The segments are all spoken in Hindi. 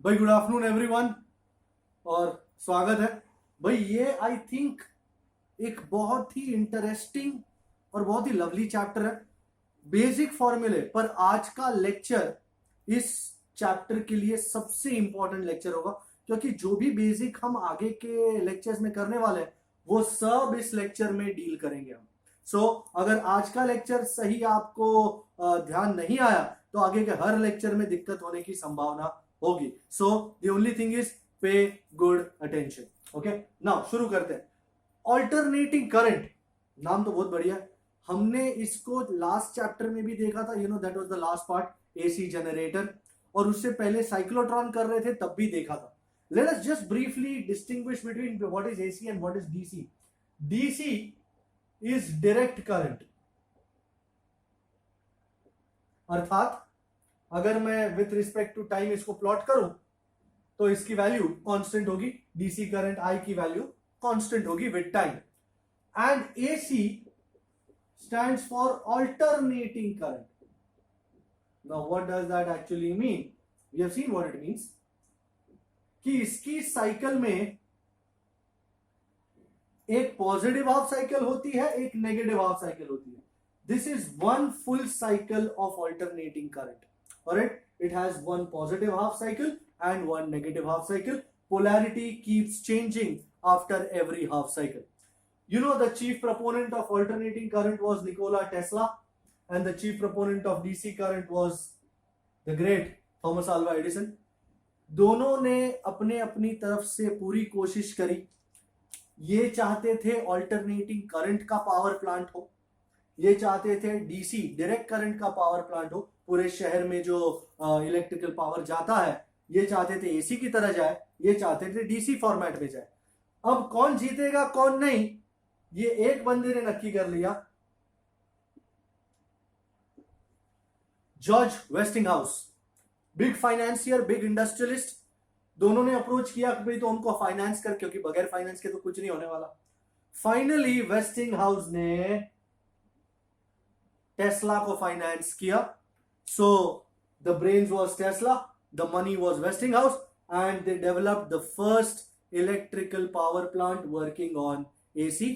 भाई गुड आफ्टरनून एवरीवन और स्वागत है। भाई ये आई थिंक एक बहुत ही इंटरेस्टिंग और बहुत ही लवली चैप्टर है, बेसिक फॉर्मूले। पर आज का लेक्चर इस चैप्टर के लिए सबसे इंपॉर्टेंट लेक्चर होगा, क्योंकि जो भी बेसिक हम आगे के लेक्चर्स में करने वाले हैं वो सब इस लेक्चर में डील करेंगे हम। सो अगर आज का लेक्चर सही आपको ध्यान नहीं आया तो आगे के हर लेक्चर में दिक्कत होने की संभावना होगी। So the only thing is पे गुड अटेंशन। ओके, नाउ शुरू करते हैं। ऑल्टरनेटिंग करंट, नाम तो बहुत बढ़िया है। हमने इसको लास्ट चैप्टर में भी देखा था, that was the last part, AC generator. और उससे पहले साइक्लोट्रॉन कर रहे थे तब भी देखा था। Let us just briefly distinguish between what is AC and what is DC. DC is direct current, अर्थात अगर मैं विथ रिस्पेक्ट टू टाइम इसको प्लॉट करूं तो इसकी वैल्यू कांस्टेंट होगी। डीसी करंट आई की वैल्यू कांस्टेंट होगी with time. And AC stands for alternating current. Now what does that actually mean? We have seen what it means कि इसकी साइकिल में एक पॉजिटिव हाफ साइकिल होती है, एक नेगेटिव हाफ साइकिल होती है। This is one full cycle of alternating current. Alright, it has one positive half cycle and one negative half cycle. Polarity keeps changing after every half cycle. The chief proponent of alternating current was Nikola Tesla, and the chief proponent of DC current was the great Thomas Alva Edison. दोनों ने अपने अपनी तरफ से पूरी कोशिश करी। ये चाहते थे अल्टरनेटिंग करंट का पावर प्लांट हो, ये चाहते थे डीसी डायरेक्ट करंट का पावर प्लांट हो, पूरे शहर में जो इलेक्ट्रिकल पावर जाता है ये चाहते थे एसी की तरह जाए, ये चाहते थे डीसी फॉर्मेट में जाए। अब कौन जीतेगा कौन नहीं, ये एक बंदे ने नक्की कर लिया, George Westinghouse, big financier, big industrialist. दोनों ने अप्रोच किया कि भाई तो हमको फाइनेंस कर, क्योंकि बगैर फाइनेंस के तो कुछ नहीं होने वाला। फाइनली वेस्टिंगहाउस ने टेस्ला को फाइनेंस किया। So the brains was Tesla, the money was Westinghouse, and they developed the first electrical power plant working on AC.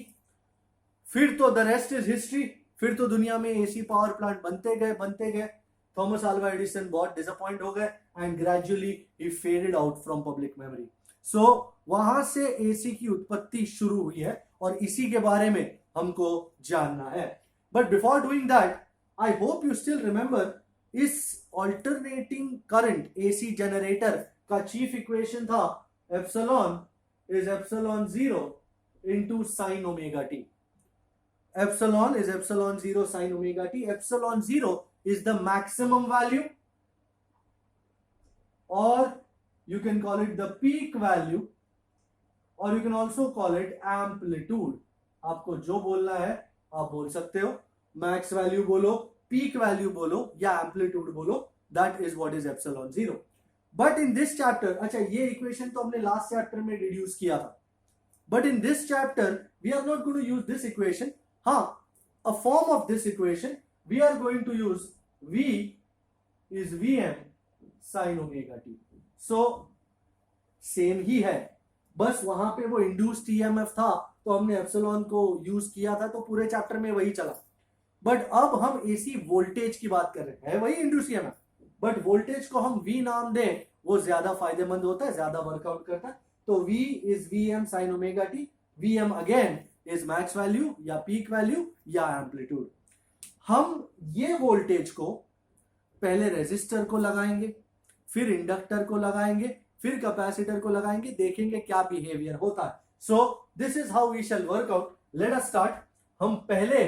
फिर तो the rest is history। फिर तो दुनिया में AC पावर प्लांट बनते गए। थॉमस अल्वा एडिसन बहुत डिसअपॉइंट हो गए and gradually he faded out from public memory. So वहां से AC की उत्पत्ति शुरू हुई है और इसी के बारे में हमको जानना है। But before doing that, I hope you still remember इस ऑल्टरनेटिंग करंट एसी जनरेटर का चीफ इक्वेशन था epsilon is epsilon 0 into sine omega t. Epsilon is epsilon 0 sine omega t. Epsilon 0 is the maximum value, और you can call it the peak value, और you can also call it amplitude. आपको जो बोलना है आप बोल सकते हो, मैक्स वैल्यू बोलो, पीक वैल्यू बोलो या एम्पलीट्यूड बोलो, that is what is epsilon 0। But in this chapter, अच्छा ये इक्वेशन तो हमने लास्ट चैप्टर में डिड्यूस किया था, but in this chapter we are not going to use this equation. हाँ, a form of this equation we are going to use v is vm sine omega t. So same ही है, बस वहां पे वो इंड्यूस्ड ईएमएफ था तो हमने एप्सिलॉन को यूज किया था, तो पूरे चैप्टर में वही चला। बट अब हम एसी वोल्टेज की बात कर रहे हैं, वही इंड्यूस ईएमएफ, बट वोल्टेज को हम वी नाम दें वो ज्यादा फायदेमंद होता है, ज्यादा वर्कआउट करता है। तो V is Vm sine omega T. Vm again is max value या पीक वैल्यू या एम्पलीट्यूड। हम ये वोल्टेज को पहले रेजिस्टर को लगाएंगे, फिर इंडक्टर को लगाएंगे, फिर कैपेसिटर को लगाएंगे, देखेंगे क्या बिहेवियर होता है। So this is how we shall work out. Let us start. हम पहले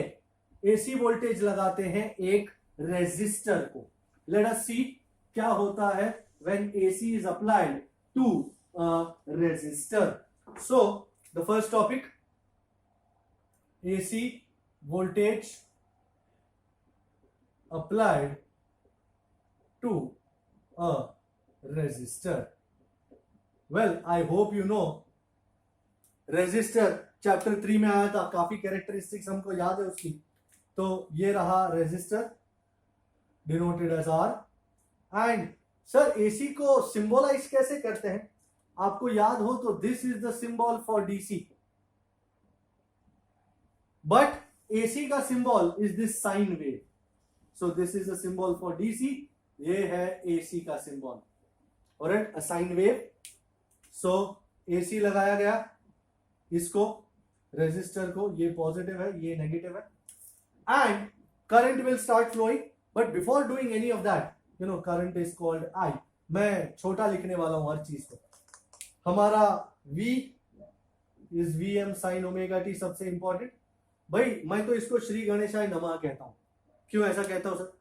एसी वोल्टेज लगाते हैं एक रेजिस्टर को। लेट अस सी क्या होता है when AC is applied to a resistor. So the first topic, AC voltage applied to a resistor. Well I hope you know resistor chapter 3 में आया था, काफी कैरेक्टरिस्टिक्स हमको याद है उसकी। तो ये रहा resistor denoted as R, and sir AC को सिंबलाइज कैसे करते हैं? आपको याद हो तो this is the symbol for DC, but AC का symbol is this sine wave. So this is the symbol for DC, ये है एसी का symbol. Alright, a sine wave. So AC लगाया गया, इसको रेजिस्टर को, ये पॉजिटिव है ये नेगेटिव है, and current will start flowing. But before doing any of that, you know, current is called I. मैं छोटा लिखने वाला हूं हर चीज को. हमारा V is VM sine omega T, सबसे इंपॉर्टेंट. भाई मैं तो इसको श्री गणेशाय नमः कहता हूं. क्यों ऐसा कहता हूं सर?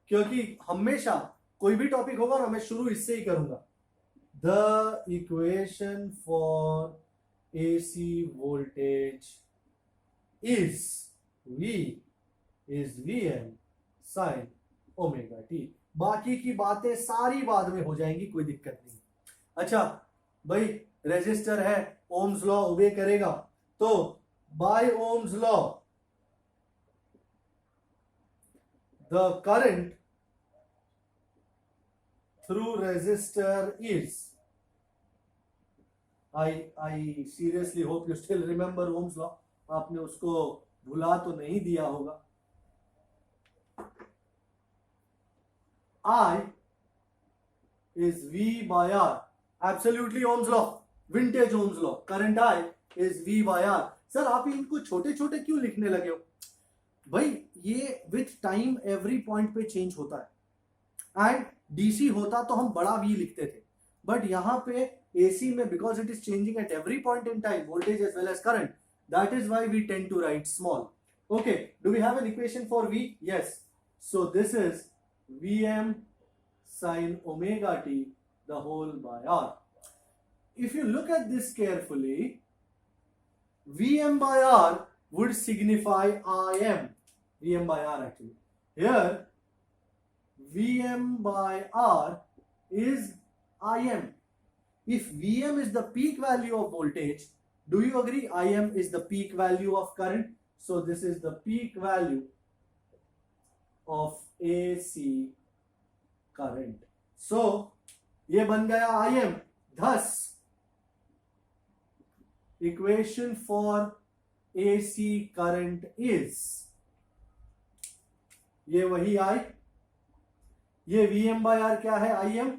क्योंकि हमेशा कोई भी टॉपिक होगा ना, मैं शुरू इससे ही करूंगा. The equation for AC voltage is V is VM sine omega T. बाकी की बातें सारी बाद में हो जाएंगी, कोई दिक्कत नहीं. अच्छा भाई, रेजिस्टर है, ओम्स लॉ ओबे करेगा, तो by Ohm's law the current through resistor is, I seriously hope you still remember Ohm's law. आपने उसको भुला तो नहीं दिया होगा. I is V by R. Absolutely Ohm's law, vintage Ohm's law. Current I is V by R. Sir आप इनको छोटे छोटे क्यों लिखने लगे हो? भाई ये विथ टाइम एवरी पॉइंट पे चेंज होता है. एंड डीसी होता तो हम बड़ा V लिखते थे, बट यहाँ पे AC में because it is changing at every point in time, voltage as well as current, that is why we tend to write small. Okay, do we have an equation for V? Yes. So this is VM sin omega t the whole by R. If you look at this carefully, VM by R would signify IM. VM by R actually. Here, VM by R is IM. If VM is the peak value of voltage, do you agree IM is the peak value of current? So this is the peak value of AC current. So ये बन गया IM. Thus equation for AC current is, ये वही I, ये VM by R क्या है? IM,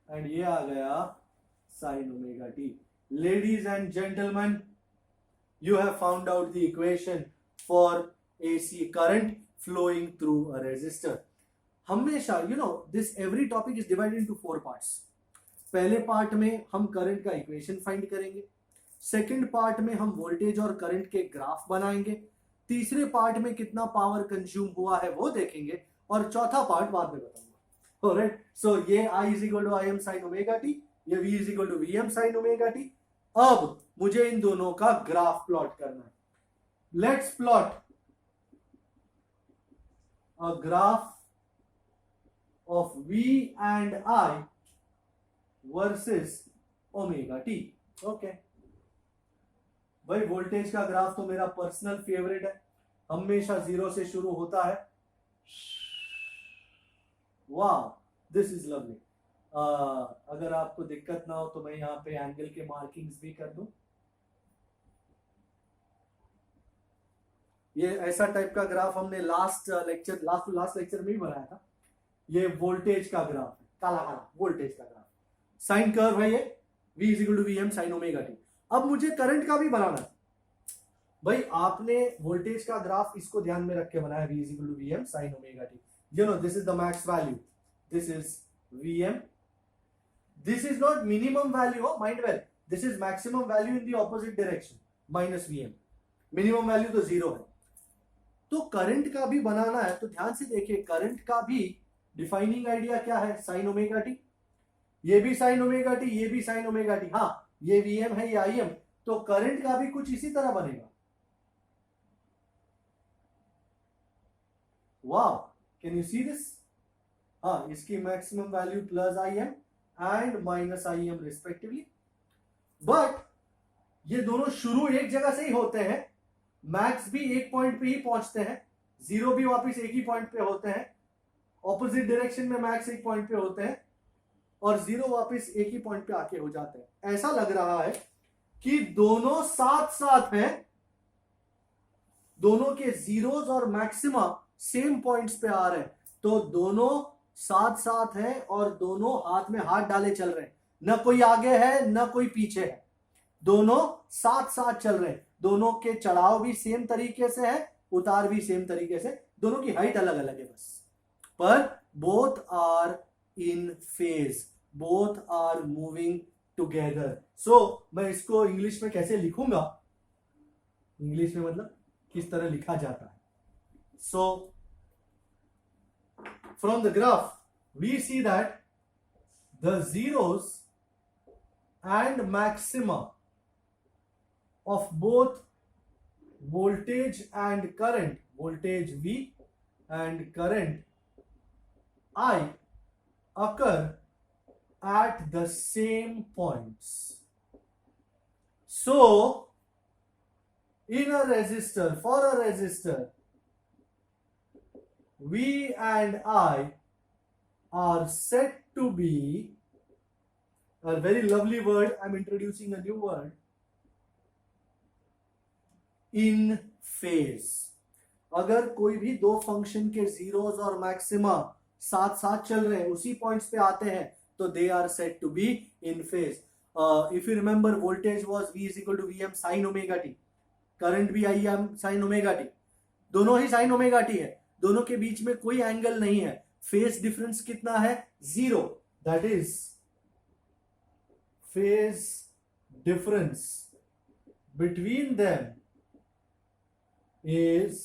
एंड ये आ गया sin omega t. Ladies and gentlemen, you have found out the equation for AC current flowing through a resistor. हमेशा, you know, this every topic is divided into 4 parts. पहले पार्ट में हम करंट का इक्वेशन फाइंड करेंगे, सेकंड पार्ट में हम वोल्टेज और करंट के ग्राफ बनाएंगे, तीसरे पार्ट में कितना पावर कंज्यूम हुआ है वो देखेंगे, और चौथा पार्ट बाद में बताऊंगा. ऑलराइट, सो ये I is equal to IM sin omega t, ये V is equal to VM sin omega t. अब मुझे इन दोनों का ग्राफ प्लॉट करना है. Let's plot a graph of V and I versus omega t. Okay. भाई वोल्टेज का ग्राफ तो मेरा पर्सनल फेवरेट है, हमेशा 0 से शुरू होता है. वाह, दिस इज लवली. अगर आपको दिक्कत ना हो तो मैं यहाँ पे एंगल के मार्किंग्स भी कर दूं. ये ऐसा टाइप का ग्राफ हमने लास्ट लेक्चर में ही बनाया था. ये वोल्टेज का ग्राफ है, काला काला वोल्टेज का ग्राफ, साइन कर्व है ये. V is equal to VM sin omega t. अब मुझे करंट का भी बनाना है. भाई आपने वोल्टेज का ग्राफ इसको ध्यान में रख के बनाया, V is equal to VM sin omega t. You know, this is the max value, this is VM, this is not minimum value, oh, mind well, this is maximum value in the opposite direction, minus VM. Minimum value तो 0 है. तो करंट का भी बनाना है, तो ध्यान से देखिए, करंट का भी डिफाइनिंग आइडिया क्या है? Sign omega T. ये भी साइन ओमेगा टी, ये भी साइन ओमेगा टी. हाँ, ये VM है, ये IM, तो करंट का भी कुछ इसी तरह बनेगा. वाह, कैन यू सी दिस? हाँ, इसकी maximum value plus IM and minus IM respectively. But ये दोनों शुरू एक जगह से ही होते हैं, मैक्स भी एक पॉइंट पे ही पहुंचते हैं, जीरो भी वापस एक ही पॉइंट पे होते हैं, ऑपोजिट डायरेक्शन में मैक्स एक पॉइंट पे होते हैं और जीरो वापस एक ही पॉइंट पे आके हो जाते हैं। ऐसा लग रहा है कि दोनों साथ साथ हैं, दोनों के जीरोस और मैक्सिमा सेम पॉइंट्स पे आ रहे हैं, तो दोनों साथ साथ हैं और दोनों हाथ में हाथ डाले चल रहे हैं, न कोई आगे है न कोई पीछे है, दोनों साथ साथ चल रहे हैं। दोनों के चढ़ाव भी सेम तरीके से है, उतार भी सेम तरीके से, दोनों की हाइट अलग अलग है बस, पर both are in phase, both are moving together. So मैं इसको इंग्लिश में कैसे लिखूंगा, इंग्लिश में मतलब किस तरह लिखा जाता है। So from the graph we see that the zeros and maxima of both voltage and current, voltage V and current I occur at the same points. So in a resistor, for a resistor, V and I are said to be a very lovely word. I'm introducing a new word, in phase. अगर कोई भी दो फंक्शन के जीरोस और मैक्सिमा साथ साथ चल रहे हैं, उसी पॉइंट्स पे आते हैं, तो they are said to be in phase. If you remember, voltage was V is equal to Vm sin omega t, current भी Im sin omega t, दोनों ही sin omega t है, दोनों के बीच में कोई एंगल नहीं है, फेज डिफरेंस कितना है, zero. That is phase difference between them is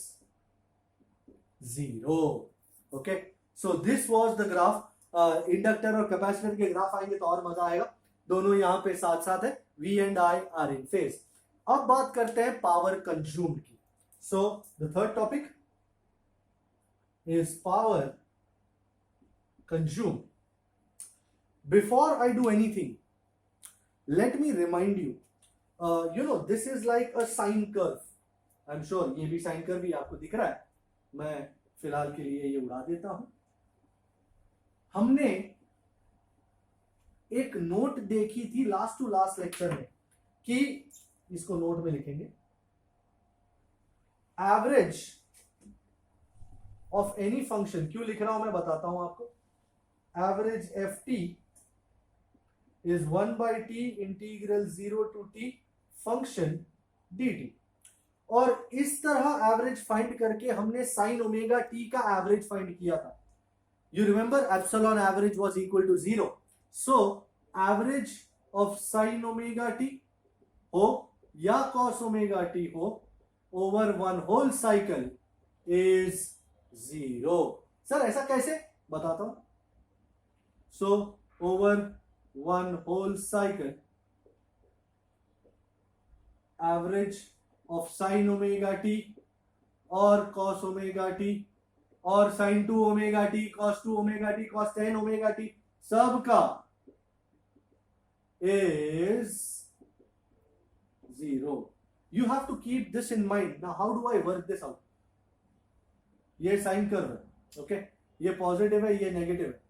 zero. Okay, so this was the graph. Inductor और कैपेसिटर के ग्राफ आएंगे तो और मजा आएगा, दोनों यहां पे साथ साथ है, V and I are in phase. अब बात करते हैं पावर कंज्यूम्ड की. So the third topic is power consumed. Before I do anything, let me remind you, this is like a sine curve. I'm sure ये भी sine curve ही आपको दिख रहा है, मैं फिलहाल के लिए ये उड़ा देता हूं. हमने एक नोट देखी थी लास्ट टू लास्ट लेक्चर में, कि इसको नोट में लिखेंगे, एवरेज ऑफ एनी फंक्शन. क्यों लिख रहा हूं मैं बताता हूं आपको. Average F T is 1 by t integral 0 to t function dt. और इस तरह एवरेज फाइंड करके हमने साइन ओमेगा टी का एवरेज फाइंड किया था. You remember, epsilon average was equal to 0. So average of sine omega T हो या कॉस ओमेगा टी हो over one whole cycle is 0. Sir ऐसा कैसे, बताता हूं. So over one whole cycle, average of sin omega t और cos omega t और sin 2 omega t, cos 2 omega t, cos 10 omega t, सबका is 0. You have to keep this in mind. Now how do I work this out? ये साइन कर्व है, ओके, ये पॉजिटिव है, ये नेगेटिव है.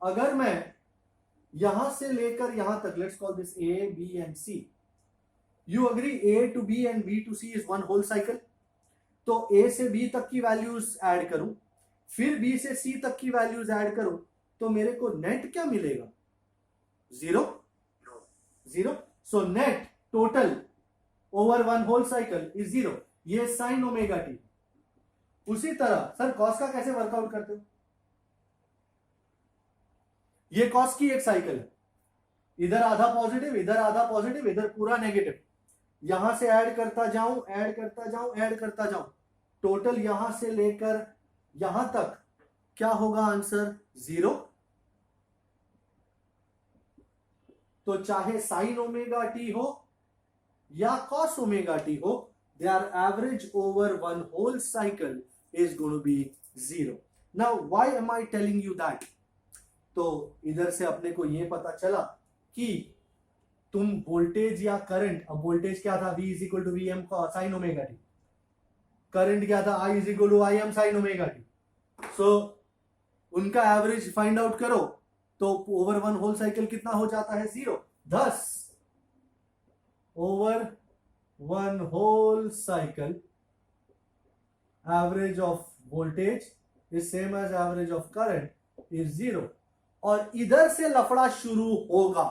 अगर मैं यहां से लेकर यहां तक, let's call this A B and C, you agree A to B and B to C is one whole cycle. तो ए से बी तक की वैल्यूज ऐड करूं, फिर बी से सी तक की वैल्यूज ऐड करूं, तो मेरे को नेट क्या मिलेगा, 0 0. So net total over one whole cycle is 0. ये साइन ओमेगा टी. उसी तरह सर कॉस का कैसे वर्कआउट करते हो, ये कॉस की एक साइकिल है, इधर आधा पॉजिटिव, इधर आधा पॉजिटिव, इधर पूरा नेगेटिव. यहां से ऐड करता जाऊं, ऐड करता जाऊं, ऐड करता जाऊं, टोटल यहां से लेकर यहां तक क्या होगा आंसर, 0. तो चाहे साइन ओमेगा टी हो या कॉस ओमेगा टी हो, their average over one whole cycle is going to be 0. Now why am I telling you that? तो इधर से अपने को ये पता चला कि तुम वोल्टेज या करंट, अब वोल्टेज क्या था, V is equal to V M sine omega t, current क्या था, I is equal to I M sine omega t. So उनका एवरेज फाइंड आउट करो तो ओवर वन होल साइकिल कितना हो जाता है 0। thus over one whole cycle average of voltage is same as average of current is 0। और इधर से लफड़ा शुरू होगा।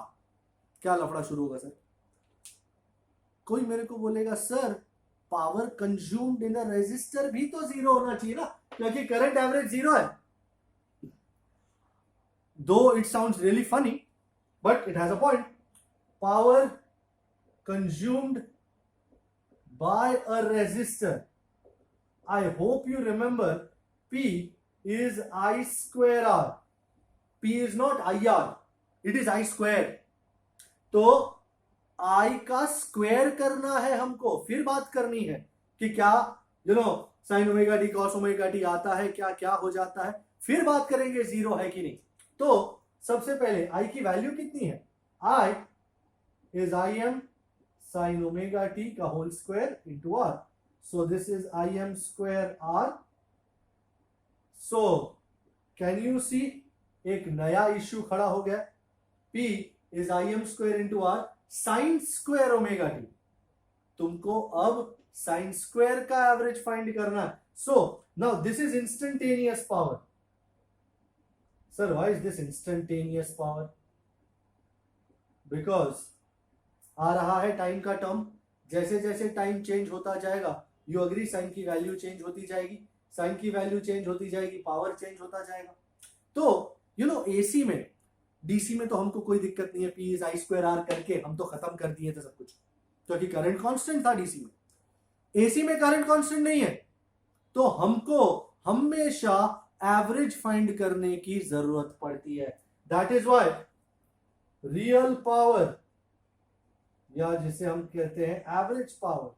क्या लफड़ा शुरू होगा सर? कोई मेरे को बोलेगा sir power consumed in a resistor भी तो 0 होना चाहिए ना, क्योंकि करंट एवरेज 0 है। Though it sounds really funny but it has a point. Power consumed by a resistor, I hope you remember P is I square R. P is not IR, it is I square. तो I का स्क्वायर करना है हमको, फिर बात करनी है कि क्या sign omega t cos omega T आता है, क्या क्या हो जाता है, फिर बात करेंगे 0 है कि नहीं। तो सबसे पहले I की वैल्यू कितनी है? I is Im sine omega T का whole square into R. So this is Im square R. So can you see एक नया इश्यू खड़ा हो गया। P is Im square into R sin square omega T. तुमको अब sin square का एवरेज फाइंड करना है। So now this is instantaneous power. Sir, why is this instantaneous power? Because आ रहा है टाइम का टर्म, जैसे जैसे टाइम चेंज होता जाएगा यू अग्री साइन की वैल्यू चेंज होती जाएगी, साइन की वैल्यू चेंज होती जाएगी, पावर चेंज होता जाएगा। तो एसी में, डीसी में तो हमको कोई दिक्कत नहीं है, P is I square R करके हम तो खत्म कर दिए थे सब कुछ, क्योंकि करंट कांस्टेंट था डीसी में। एसी में करंट कांस्टेंट नहीं है, तो हमको हमेशा एवरेज फाइंड करने की जरूरत पड़ती है। That is why real power, या जिसे हम कहते हैं average power,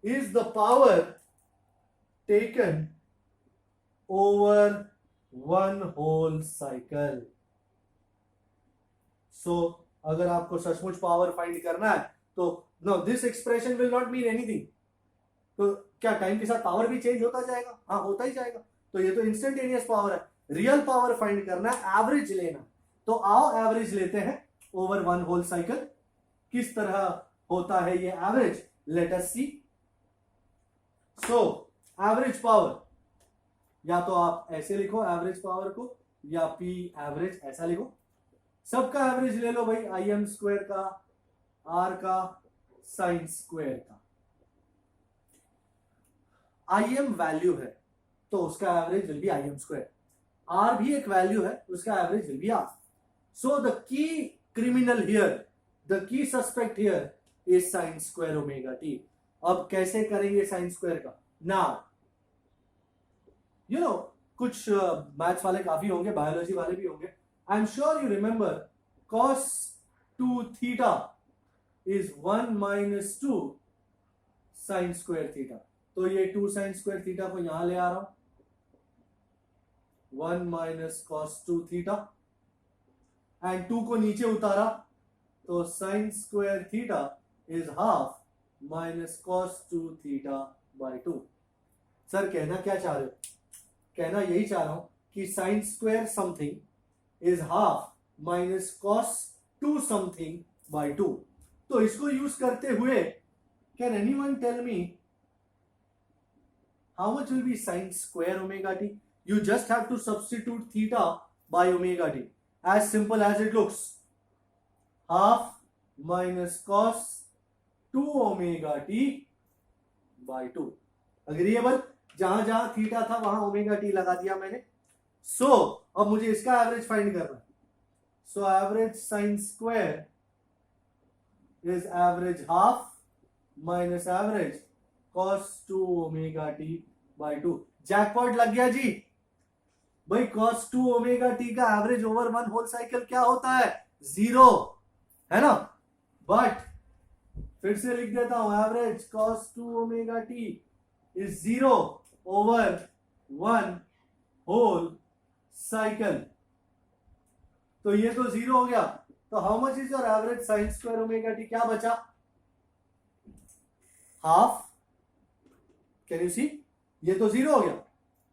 is the power taken over one whole cycle. So अगर आपको सचमुच पावर फाइंड करना है तो no this expression will not mean anything. तो क्या टाइम के साथ पावर भी चेंज होता जाएगा? हाँ, होता ही जाएगा। तो ये तो इंस्टेंटेनियस पावर है। रियल पावर फाइंड करना है, एवरेज लेना। तो आओ एवरेज लेते हैं ओवर वन होल साइकिल। किस तरह होता है ये एवरेज, लेट अस सी। सो एवरेज पावर, या तो आप ऐसे लिखो एवरेज पावर को, या पी एवरेज ऐसा लिखो। सबका एवरेज ले लो भाई, आई एम स्क्वायर का, आर का, साइन स्क्वायर का। आई एम वैल्यू है तो उसका average will be I M square. R भी एक वैल्यू है, उसका average will be R. So the key criminal here, the key suspect here is sine square omega T. अब कैसे करेंगे साइन स्क्वायर का? नाउ कुछ मैथ्स वाले काफी होंगे, बायोलॉजी वाले भी होंगे। I am sure you remember cos 2 theta is 1 minus 2 sine square theta. तो ये 2 साइन स्क्वायर थीटा को यहां ले आ रहा हूं, 1 माइनस cos 2 थीटा, एंड 2 को नीचे उतारा तो sine square theta is half minus cos 2 theta by 2। Sir कहना क्या चाह रहे हो? कहना यही चाह रहा हूं कि sine square something is half minus cos 2 something by 2। तो इसको यूज करते हुए can anyone tell me how much will be sine square omega T? You just have to substitute theta by omega T, as simple as it looks. Half minus cos 2 omega T by 2। Agreeable? जहां जहां थीटा था वहां ओमेगा टी लगा दिया मैंने। सो अब मुझे इसका एवरेज फाइंड करना है। So average sine square is average half minus average cos 2 omega T by 2। Jackpot लग गया जी भाई। cos 2 ओमेगा टी का average over one whole cycle क्या होता है? 0 है ना। बट फिर से लिख देता हूं, average cos 2 omega T is 0 over one whole cycle. तो ये तो 0 हो गया। तो how much is your average sine square omega T? क्या बचा? हाफ। Can you see? ये तो 0 हो गया।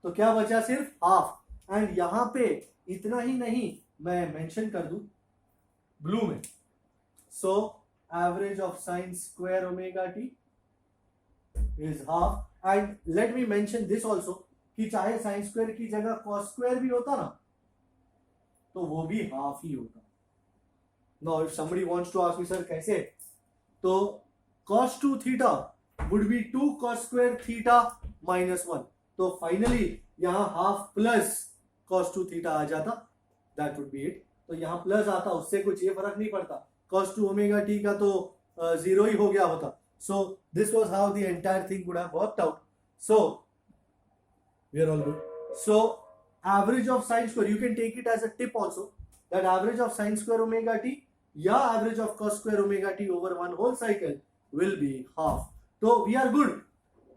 तो क्या बचा सिर्फ हाफ। एंड यहां पे इतना ही नहीं, मैं मेंशन कर दूं ब्लू में, सो average of sine square omega T is half. And let me mention this also कि चाहे साइन स्क्वायर की जगह कॉस स्क्वायर भी होता ना तो वो भी हाफ ही होता। Now if somebody wants to ask me sir कैसे, तो cos 2 theta would be 2 cos square theta minus 1, तो फाइनली यहां हाफ प्लस cos 2 थीटा आ जाता, दैट वुड बी इट। तो यहां प्लस आता, उससे कुछ ये फर्क नहीं पड़ता, cos 2 ओमेगा टी का तो जीरो ही हो गया होता। So this was how the entire thing would have worked out. So we are all good. So average of sine square, you can take it as a tip also, that average of sine square omega t या average of cos square omega t over one whole cycle will be half. तो we are good.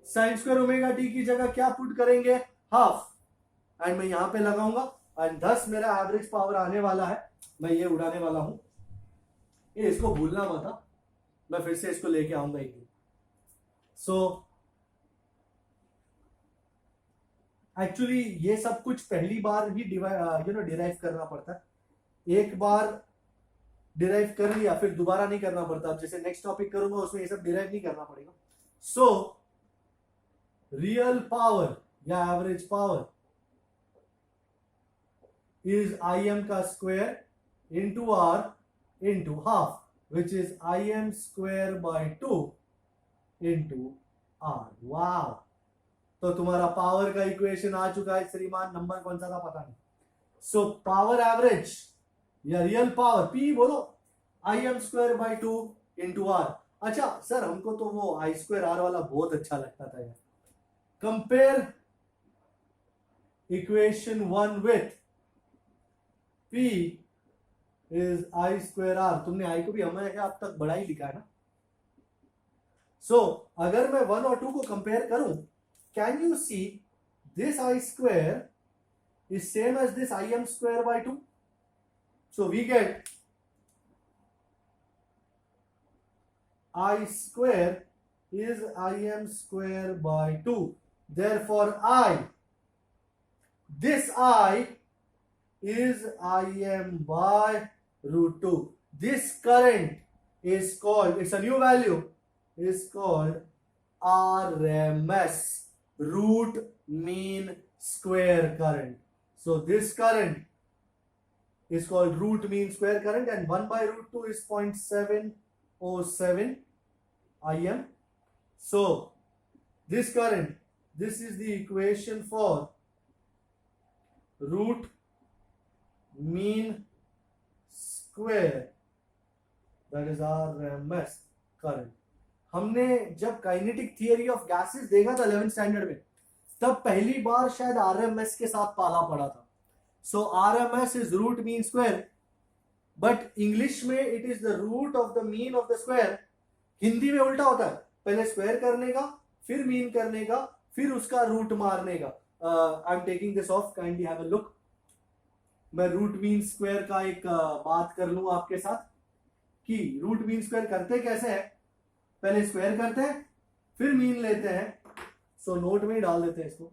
Sine square omega t की जगह क्या पुट करेंगे, हाफ, एंड मैं यहां पे लगाऊंगा एंड 10 मेरा एवरेज पावर आने वाला है, मैं ये उड़ाने वाला हूं, ये इसको भूलना मत था, मैं फिर से इसको लेके आऊंगा एक दिन। सो एक्चुअली ये सब कुछ पहली बार ही डिराइव करना पड़ता है। एक बार डिराइव कर लिया फिर दोबारा नहीं करना पड़ता। अब जैसे नेक्स्ट टॉपिक करूंगा उसमें ये सब डिराइव नहीं करना पड़ेगा। सो रियल पावर या एवरेज पावर इज im का square into R into half, which is im square by 2 into R. वाह, तो तुम्हारा पावर का इक्वेशन आ चुका है श्रीमान। नंबर कौन सा था पता नहीं। सो पावर एवरेज या रियल पावर P बोलो im square by 2 into R. अच्छा सर हमको तो वो आई स्क्वायर आर वाला बहुत अच्छा लगता था यार। Compare equation 1 with P is I square R. तुमने आई को भी हमें अब तक बड़ा ही लिखा है ना। सो अगर मैं 1 और 2 को कंपेयर करूं, can you see this I square is same as this im square by 2। So we get I square is im square by 2. Therefore this I is im by root 2. This current is called, it's a new value, is called RMS, root mean square current. So this current is called root mean square current, and 1 by root 2 is 0.707 im. So this current, this is the equation for root mean square, that is RMS current. हमने जब काइनेटिक थियरी ऑफ गैसेस देखा था 11th स्टैंडर्ड में, तब पहली बार शायद RMS के साथ पाला पड़ा था। So RMS is root mean square, but English में it is the root of the mean of the square. Hindi में उल्टा होता है, पहले स्क्वायर करने का, फिर मीन करने का, फिर उसका रूट मारने का। I am taking this of, kindly have a look. मैं रूट मीन स्क्वायर का एक बात कर लूं आपके साथ कि रूट मीन स्क्वायर करते कैसे है। पहले स्क्वायर करते हैं फिर मीन लेते हैं। सो नोट में ही डाल देते हैं इसको,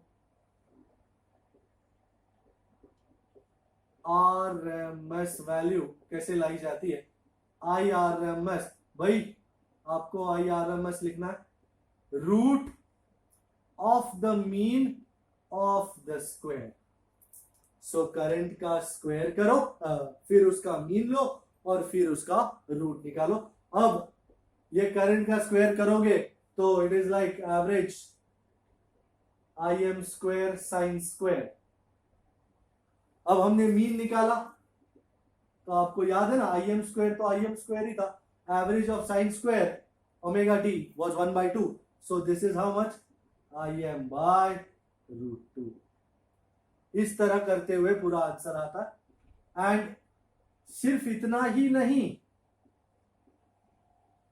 RMS वैल्यू कैसे लाई जाती है, IRMS। भाई आपको IRMS लिखना है, root of the mean of the square. So current का स्क्वायर करो, फिर उसका मीन लो और फिर उसका रूट निकालो। अब ये करंट का स्क्वायर करोगे तो it is like average im square sine square. अब हमने मीन निकाला तो आपको याद है ना, im स्क्वायर तो im स्क्वायर ही था। Average of sine square omega T was 1 by 2, so this is how much, im by root 2। इस तरह करते हुए पूरा आंसर आता है। एंड सिर्फ इतना ही नहीं,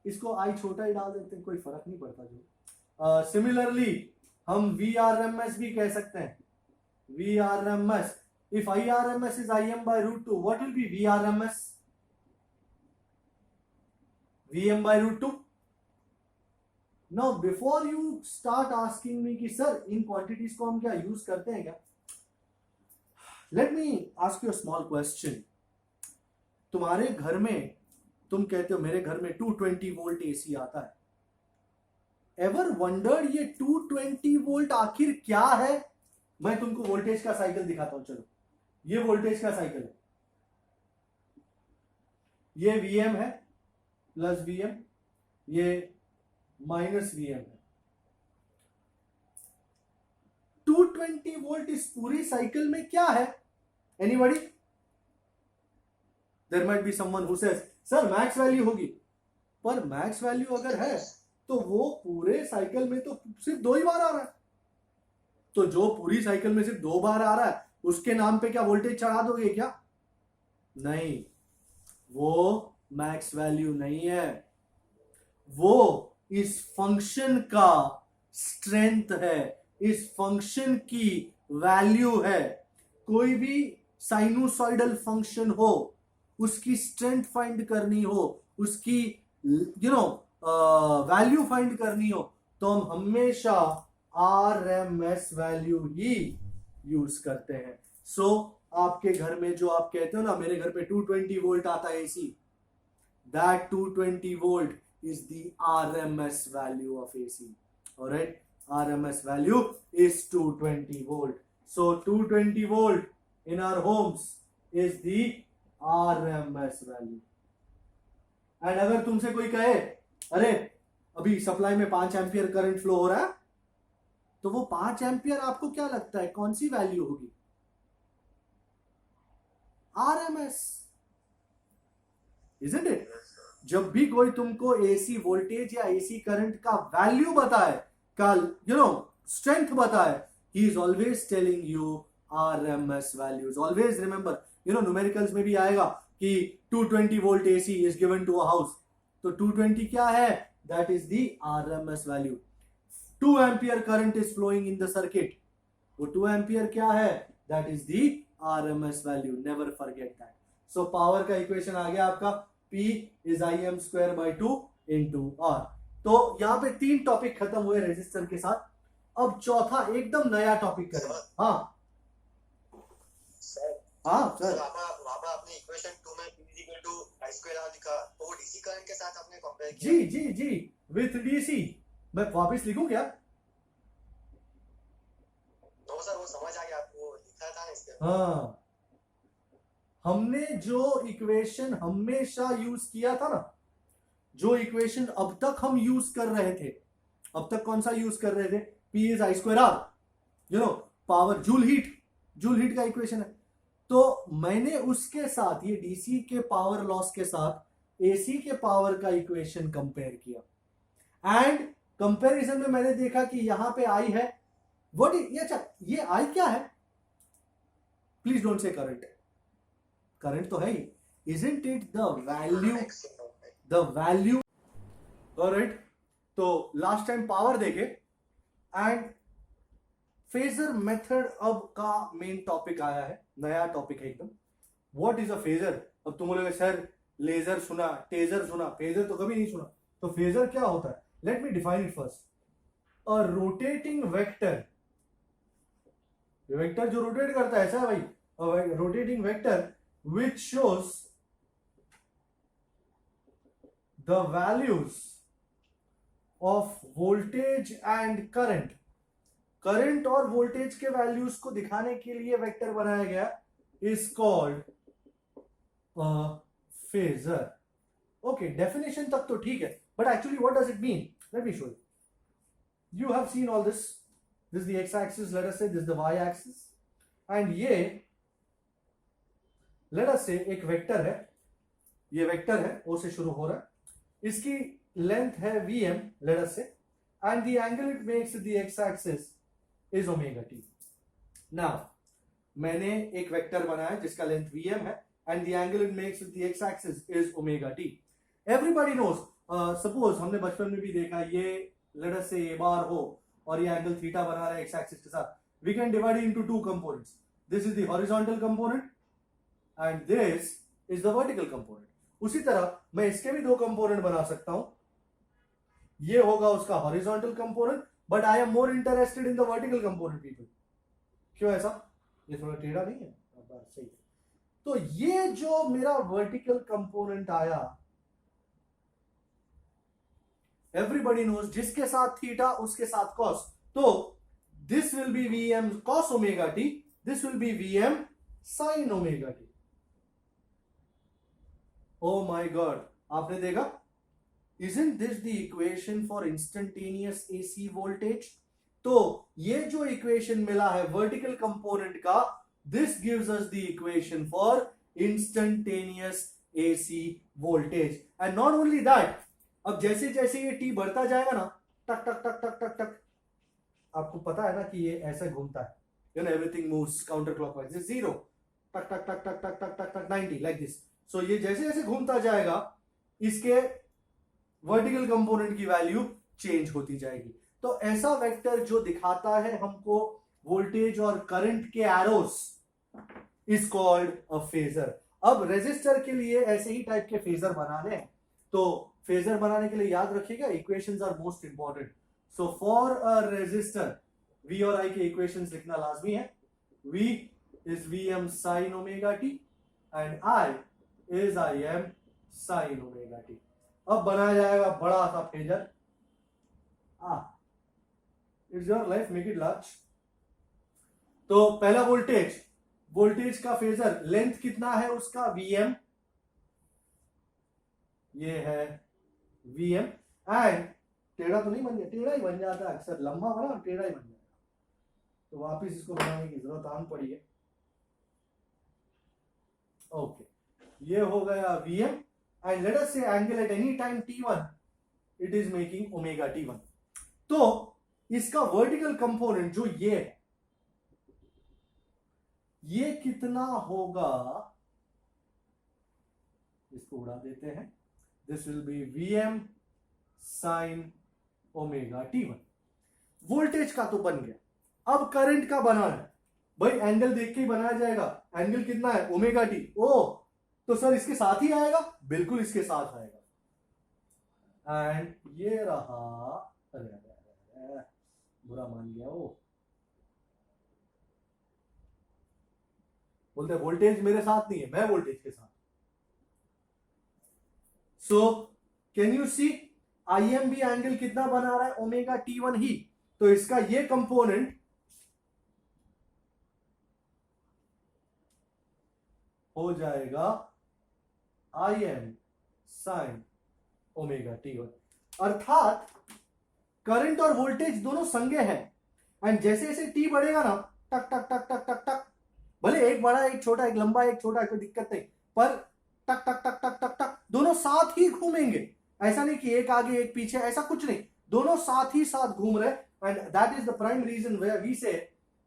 इसको आई छोटा ही डाल देते हैं, कोई फर्क नहीं पड़ता। जो सिमिलरली हम VRMS भी कह सकते हैं। VRMS, if IRMS is im by root 2, what will be VRMS? VM by root 2, now before you start asking me कि सर इन क्वांटिटीज को हम क्या यूज करते हैं क्या, let me ask you a small question. तुम्हारे घर में तुम कहते हो मेरे घर में 220 वोल्ट एसी आता है. एवर वंडर्ड ये 220 वोल्ट आखिर क्या है? मैं तुमको वोल्टेज का साइकिल दिखाता हूं. चलो ये वोल्टेज का साइकिल है. ये Vm है प्लस Vm, ये माइनस Vm है. 220 वोल्ट इस पूरी साइकिल में क्या है? Anybody? There might be someone who says sir max value होगी. पर मैक्स वैल्यू अगर है तो वो पूरे साइकिल में तो सिर्फ 2 ही बार आ रहा है. तो जो पूरी साइकिल में सिर्फ 2 बार आ रहा है उसके नाम पे क्या वोल्टेज चढ़ा दोगे क्या? नहीं, वो मैक्स वैल्यू नहीं है. वो इस फंक्शन का स्ट्रेंथ है, इस फंक्शन की वैल्यू है. कोई भी साइनोसॉइडल फंक्शन हो, उसकी स्ट्रेंथ फाइंड करनी हो, उसकी वैल्यू फाइंड करनी हो, तो हम हमेशा आरएमएस वैल्यू ही यूज करते हैं. सो आपके घर में जो आप कहते हो ना मेरे घर पे 220 वोल्ट आता है AC, that 220 volt is the RMS value of AC. Alright, RMS value is 220 volt. So 220 volt in our homes is the RMS value. And अगर तुमसे कोई कहे अरे अभी सप्लाई में 5 एम्पियर करंट फ्लो हो रहा है, तो वो 5 एम्पियर आपको क्या लगता है कौन सी वैल्यू होगी? RMS, isn't it? जब भी कोई तुमको एसी वोल्टेज या एसी करंट का वैल्यू बताए, का स्ट्रेंथ बताए, he is always telling you RMS values. Always remember, numericals में भी आएगा कि 220 volt AC is given to a house. तो 220 क्या है? That is the RMS value. 2 ampere current is flowing in the circuit. वो 2 एम्पियर क्या है? That is the RMS value. Never forget that. So power का इक्वेशन आ गया आपका, P is Im square by 2 into R. तो यहां पे 3 टॉपिक खत्म हुए रेजिस्टर के साथ. अब चौथा एकदम नया टॉपिक करें. हाँ सर, वहां पर आपने इक्वेशन 2 में P is equal to I square R लिखा, तो वो डीसी करंट के साथ आपने कंपेयर किया. जी जी जी, विथ डीसी. मैं वापस लिखूं क्या? तो सर वो समझ आ गया, आपको लिखा था ना इसके. हाँ, हमने जो इक्वेशन हमेशा यूज किया था ना, जो इक्वेशन अब तक हम यूज कर रहे थे, अब तक कौन सा यूज कर रहे थे? P is I square R, power joule heat का इक्वेशन है. तो मैंने उसके साथ ये डीसी के पावर लॉस के साथ एसी के पावर का इक्वेशन कंपेयर किया. एंड कंपैरिजन में मैंने देखा कि यहां पे आई है ये आई क्या है? प्लीज डोंट से करंट तो है ही. Isn't it the value? Alright, तो लास्ट टाइम पावर देखे एंड फेजर मेथड अब का मेन टॉपिक आया है, नया टॉपिक है एकदम. What is a phasor? अब तुम बोलोगे सर लेजर सुना, टेजर सुना, फेजर तो कभी नहीं सुना. तो फेजर क्या होता है? Let me define it first. A rotating vector जो रोटेट करता है, ऐसा है भाई, rotating vector which shows the values of voltage and current. Current और वोल्टेज के वैल्यूज को दिखाने के लिए वेक्टर बनाया गया, is called a phasor. Okay, definition तक तो ठीक है, but actually what does it mean? Let me show you. You have seen all this. This is the x-axis, let us say this is the y-axis, and ये लेट अस से एक वेक्टर है, ये वेक्टर है, ओ से शुरू हो रहा है, इसकी लेंथ है Vm, let us say, and the angle it makes the X axis is omega T. Now मैंने एक वेक्टर बनाया जिसका लेंथ Vm है and the angle it makes the X axis is omega T. Everybody knows, suppose हमने बचपन में भी देखा, ये लेट अस से a बार हो और ये एंगल थीटा बना रहा है एक्स एक्सिस के साथ. We can divide into 2 components. This is the horizontal component and this is the vertical component. उसी तरह मैं इसके भी 2 कंपोनेंट बना सकता हूं. ये होगा उसका horizontal component, but I am more interested in the vertical component people. क्यों ऐसा? ये थोड़ा टेढ़ा नहीं है? सही है। तो ये जो मेरा वर्टिकल कंपोनेंट आया, एवरीबॉडी नोज जिसके साथ थीटा उसके साथ कॉस, तो this will be Vm cos omega T, this will be Vm sin omega T. Oh my God, आपने देखा? Isn't this the equation for instantaneous AC voltage? तो ये जो इक्वेशन मिला है वर्टिकल कंपोनेंट का, this gives us the equation for instantaneous AC voltage. And not only that, अब जैसे जैसे ये टी बढ़ता जाएगा ना, टक टक टक टक टक टक, आपको पता है ना कि ये ऐसे घूमता है, you know everything moves counter clockwise, zero टक टक टक टक टक टक टक टक 90 लाइक दिस। सो ये जैसे जैसे घूमता जाएगा, इसके वर्टिकल कंपोनेंट की वैल्यू चेंज होती जाएगी। तो ऐसा वेक्टर जो दिखाता है हमको वोल्टेज और करंट के arrows is called a phasor. अब रेजिस्टर के लिए ऐसे ही टाइप के फेजर बनाने हैं, तो फेजर बनाने के लिए याद रखिएगा equations are most important. So for a resistor V और I के इक्वेशंस लिखना लाजमी है। V is Vm sin omega t and I is Im sin omega t। अब बनाया जाएगा बड़ा सा phasor. It's your life, make it large. तो पहला वोल्टेज, वोल्टेज का फेजर, लेंथ कितना है उसका? Vm, ये है Vm, एंड टेढ़ा तो नहीं बन गया? टेढ़ा ही बन जाता है अक्सर, लंबा बना और टेढ़ा ही बन जाएगा, तो वापिस इसको बनाने की जरूरत आन पड़ी है। ओके, ये हो गया Vm, and let us say angle at any time t1 it is making omega t1। तो इसका वर्टिकल कंपोनेंट जो ये है, ये कितना होगा? इसको उड़ा देते हैं। This will be Vm sin omega t1। Voltage का तो बन गया, अब करंट का बनाना है। भाई एंगल देख के ही बनाया जाएगा। एंगल कितना है? Omega T. ओ तो सर इसके साथ ही आएगा? बिल्कुल इसके साथ आएगा। एंड ये रहा, अरे बुरा मान गया वो, बोलते वोल्टेज मेरे साथ नहीं है, मैं वोल्टेज के साथ। So can you see Im भी एंगल कितना बना रहा है? ओमेगा t1 ही। तो इसका ये कंपोनेंट हो जाएगा Im sin ओमेगा t1। अर्थात करंट और वोल्टेज दोनों संगे हैं, एंड जैसे जैसे t बढ़ेगा ना, टक टक टक टक टक टक, भले एक बड़ा एक छोटा, एक लंबा एक छोटा, कोई दिक्कत नहीं, पर टक टक टक टक टक टक दोनों साथ ही घूमेंगे। ऐसा नहीं कि एक आगे एक पीछे, ऐसा कुछ नहीं, दोनों साथ ही साथ घूम रहे। And that is the prime reason where we say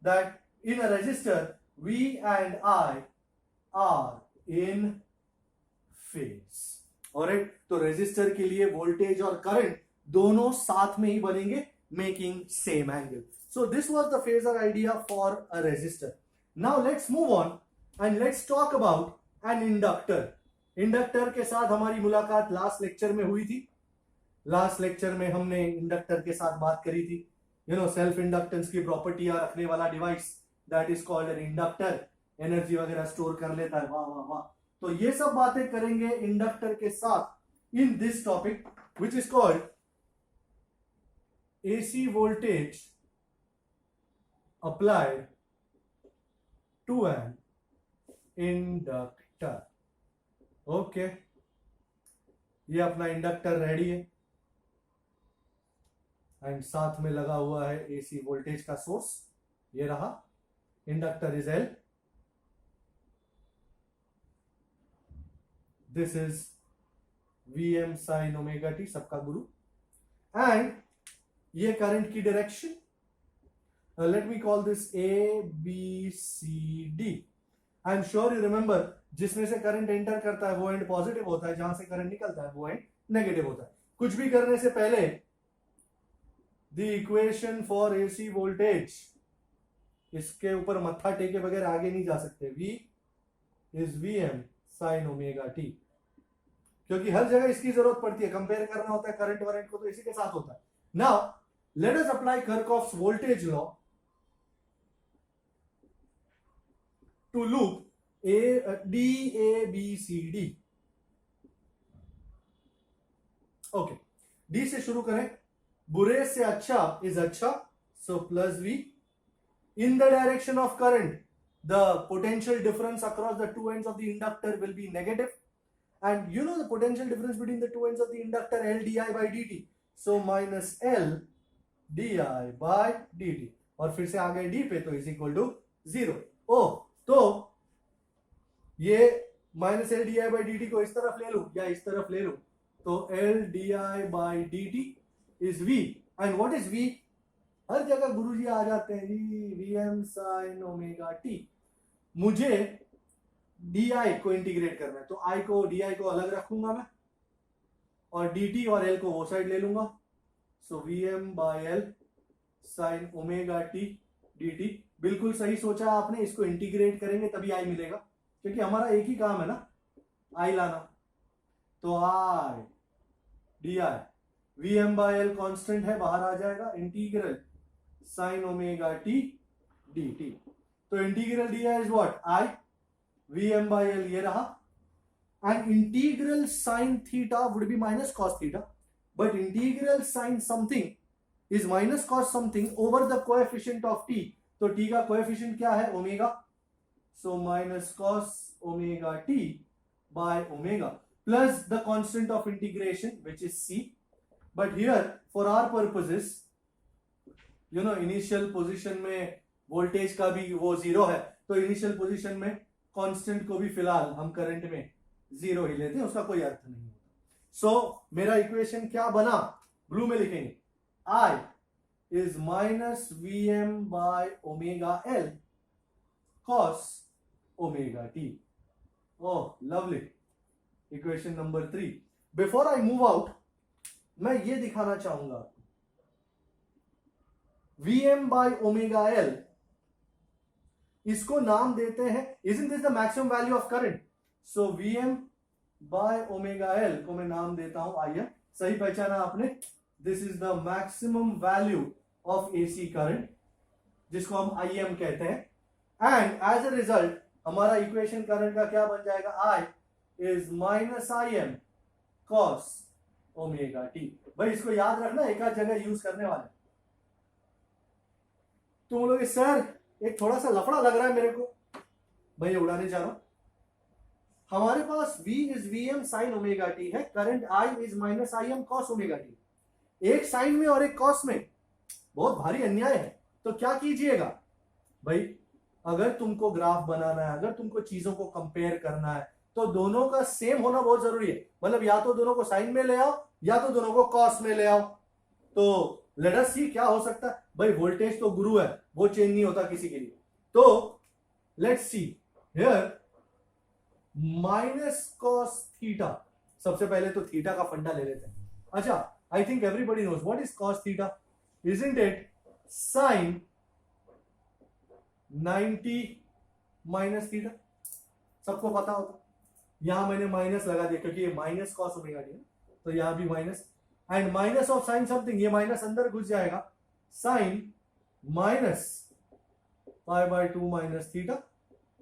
that in a resistor V and I are in phase। Alright, तो रेजिस्टर के लिए वोल्टेज और करंट दोनों साथ में ही बनेंगे, making same angle. So this was the phasor idea for a resistor. Now let's move on and let's talk about an inductor. Inductor के साथ हमारी मुलाकात लास्ट लेक्चर में हुई थी। लास्ट लेक्चर में हमने इंडक्टर के साथ बात करी थी, यू नो सेल्फ इंडक्टेंस की प्रॉपर्टियां रखने वाला device, that is called an inductor. Energy वगैरह स्टोर कर लेता है, वाह वाह वाह। तो ये सब बातें करेंगे इंडक्टर के साथ in this topic which is called AC voltage applied to an inductor। Okay, ये अपना इंडक्टर रेडी है एंड साथ में लगा हुआ है AC वोल्टेज का सोर्स, ये रहा। Inductor is L, this is Vm sin omega T, सबका गुरु। एंड ये करंट की direction, let me call this ABCD। I am sure you remember, जिसमें से करंट एंटर करता है वो एंड पॉजिटिव होता है, जहां से करंट निकलता है वो एंड नेगेटिव होता है। कुछ भी करने से पहले the equation for AC voltage, इसके ऊपर मत्था टेके बगैर आगे नहीं जा सकते। V is Vm sin omega T. क्योंकि हर जगह इसकी जरूरत पड़ती है, कंपेयर करना होता है करंट वरेंट को, तो इसी के साथ होता है। Now let us apply Kirchhoff's voltage law to loop D A B C D. Okay, D से शुरू करें, बुरे से अच्छा इज अच्छा, so plus V. In the direction of current, the potential difference across the two ends of the inductor will be negative, and you know the potential difference between the two ends of the inductor, L di by dt, so minus L di by dt, और फिर से आ गए d पे तो इज इक्वल टू 0। ओ तो ये minus L d I by d T को इस तरफ ले लूं या इस तरफ ले लूं, तो L d I by d t is v, and what is v? हर जगह गुरुजी आ जाते हैं जी, V M sine omega t. मुझे डी आई को इंटीग्रेट करना है, तो आई को डी आई को अलग रखूंगा मैं, और डी टी और एल को वो साइड ले लूंगा, so V M by L sine omega T D T. बिल्कुल सही सोचा आपने, इसको इंटीग्रेट करेंगे तभी आई मिलेगा, क्योंकि हमारा एक ही काम है ना, आई लाना। तो I d I, V M by L constant है, बाहर आ जाएगा, integral sine omega T D t. तो integral d I is what? I, V M by L ये रहा, and integral sine theta would be minus cos theta, but integral sine something is minus cos something over the coefficient of t. तो टी का कोएफिशिएंट क्या है? Omega, so minus cos omega T by omega plus the constant of integration which is C. But here for our purposes, you know, initial position में वोल्टेज का भी वो जीरो है, तो इनिशियल पोजीशन में कांस्टेंट को भी फिलहाल हम करंट में जीरो ही लेते हैं, उसका कोई अर्थ नहीं होता। सो मेरा इक्वेशन क्या बना? ब्लू में लिखेंगे, I is minus V M by omega L cos omega t. Oh lovely, equation number 3। Before I move out, मैं ये दिखाना चाहूंगा, Vm by omega L, इसको नाम देते हैं, isn't this the maximum value of current? So Vm by omega L को मैं नाम देता हूं Im। सही पहचाना आपने, this is the maximum value of AC current, जिसको हम Im कहते हैं, and as a result हमारा इक्वेशन करंट का क्या बन जाएगा? I is minus Im cos omega t। भाई इसको याद रखना, एक आध जगह यूज करने वाले। तुम बोलोगे सर एक थोड़ा सा लफड़ा लग रहा है मेरे को, भैया उड़ाने जा रहा हूं। हमारे पास V is V M sine omega t है, current I is minus I M cos omega t. एक साइन में और एक कॉस में बहुत भारी अन्याय है, तो क्या कीजिएगा भाई, अगर तुमको ग्राफ बनाना है, अगर तुमको चीजों को कंपेयर करना है, तो दोनों का सेम होना बहुत जरूरी है। मतलब या तो दोनों को साइन में ले आओ या तो दोनों को कॉस में ले आओ। तो लेट अस सी क्या हो सकता है। भाई वोल्टेज तो गुरु है, वो चेंज नहीं होता किसी के लिए। तो let's see here, minus cos theta, सबसे पहले तो थीटा का फंडा ले लेते हैं। अच्छा, I think everybody knows what is cos theta, isn't it sine 90 minus theta? सबको पता होता। यहां मैंने माइनस लगा दिया क्योंकि ये माइनस कॉस ओमेगा टी है, तो यहां भी minus, and minus of sine something, ये माइनस अंदर घुस जाएगा, sine minus pi by 2 minus theta,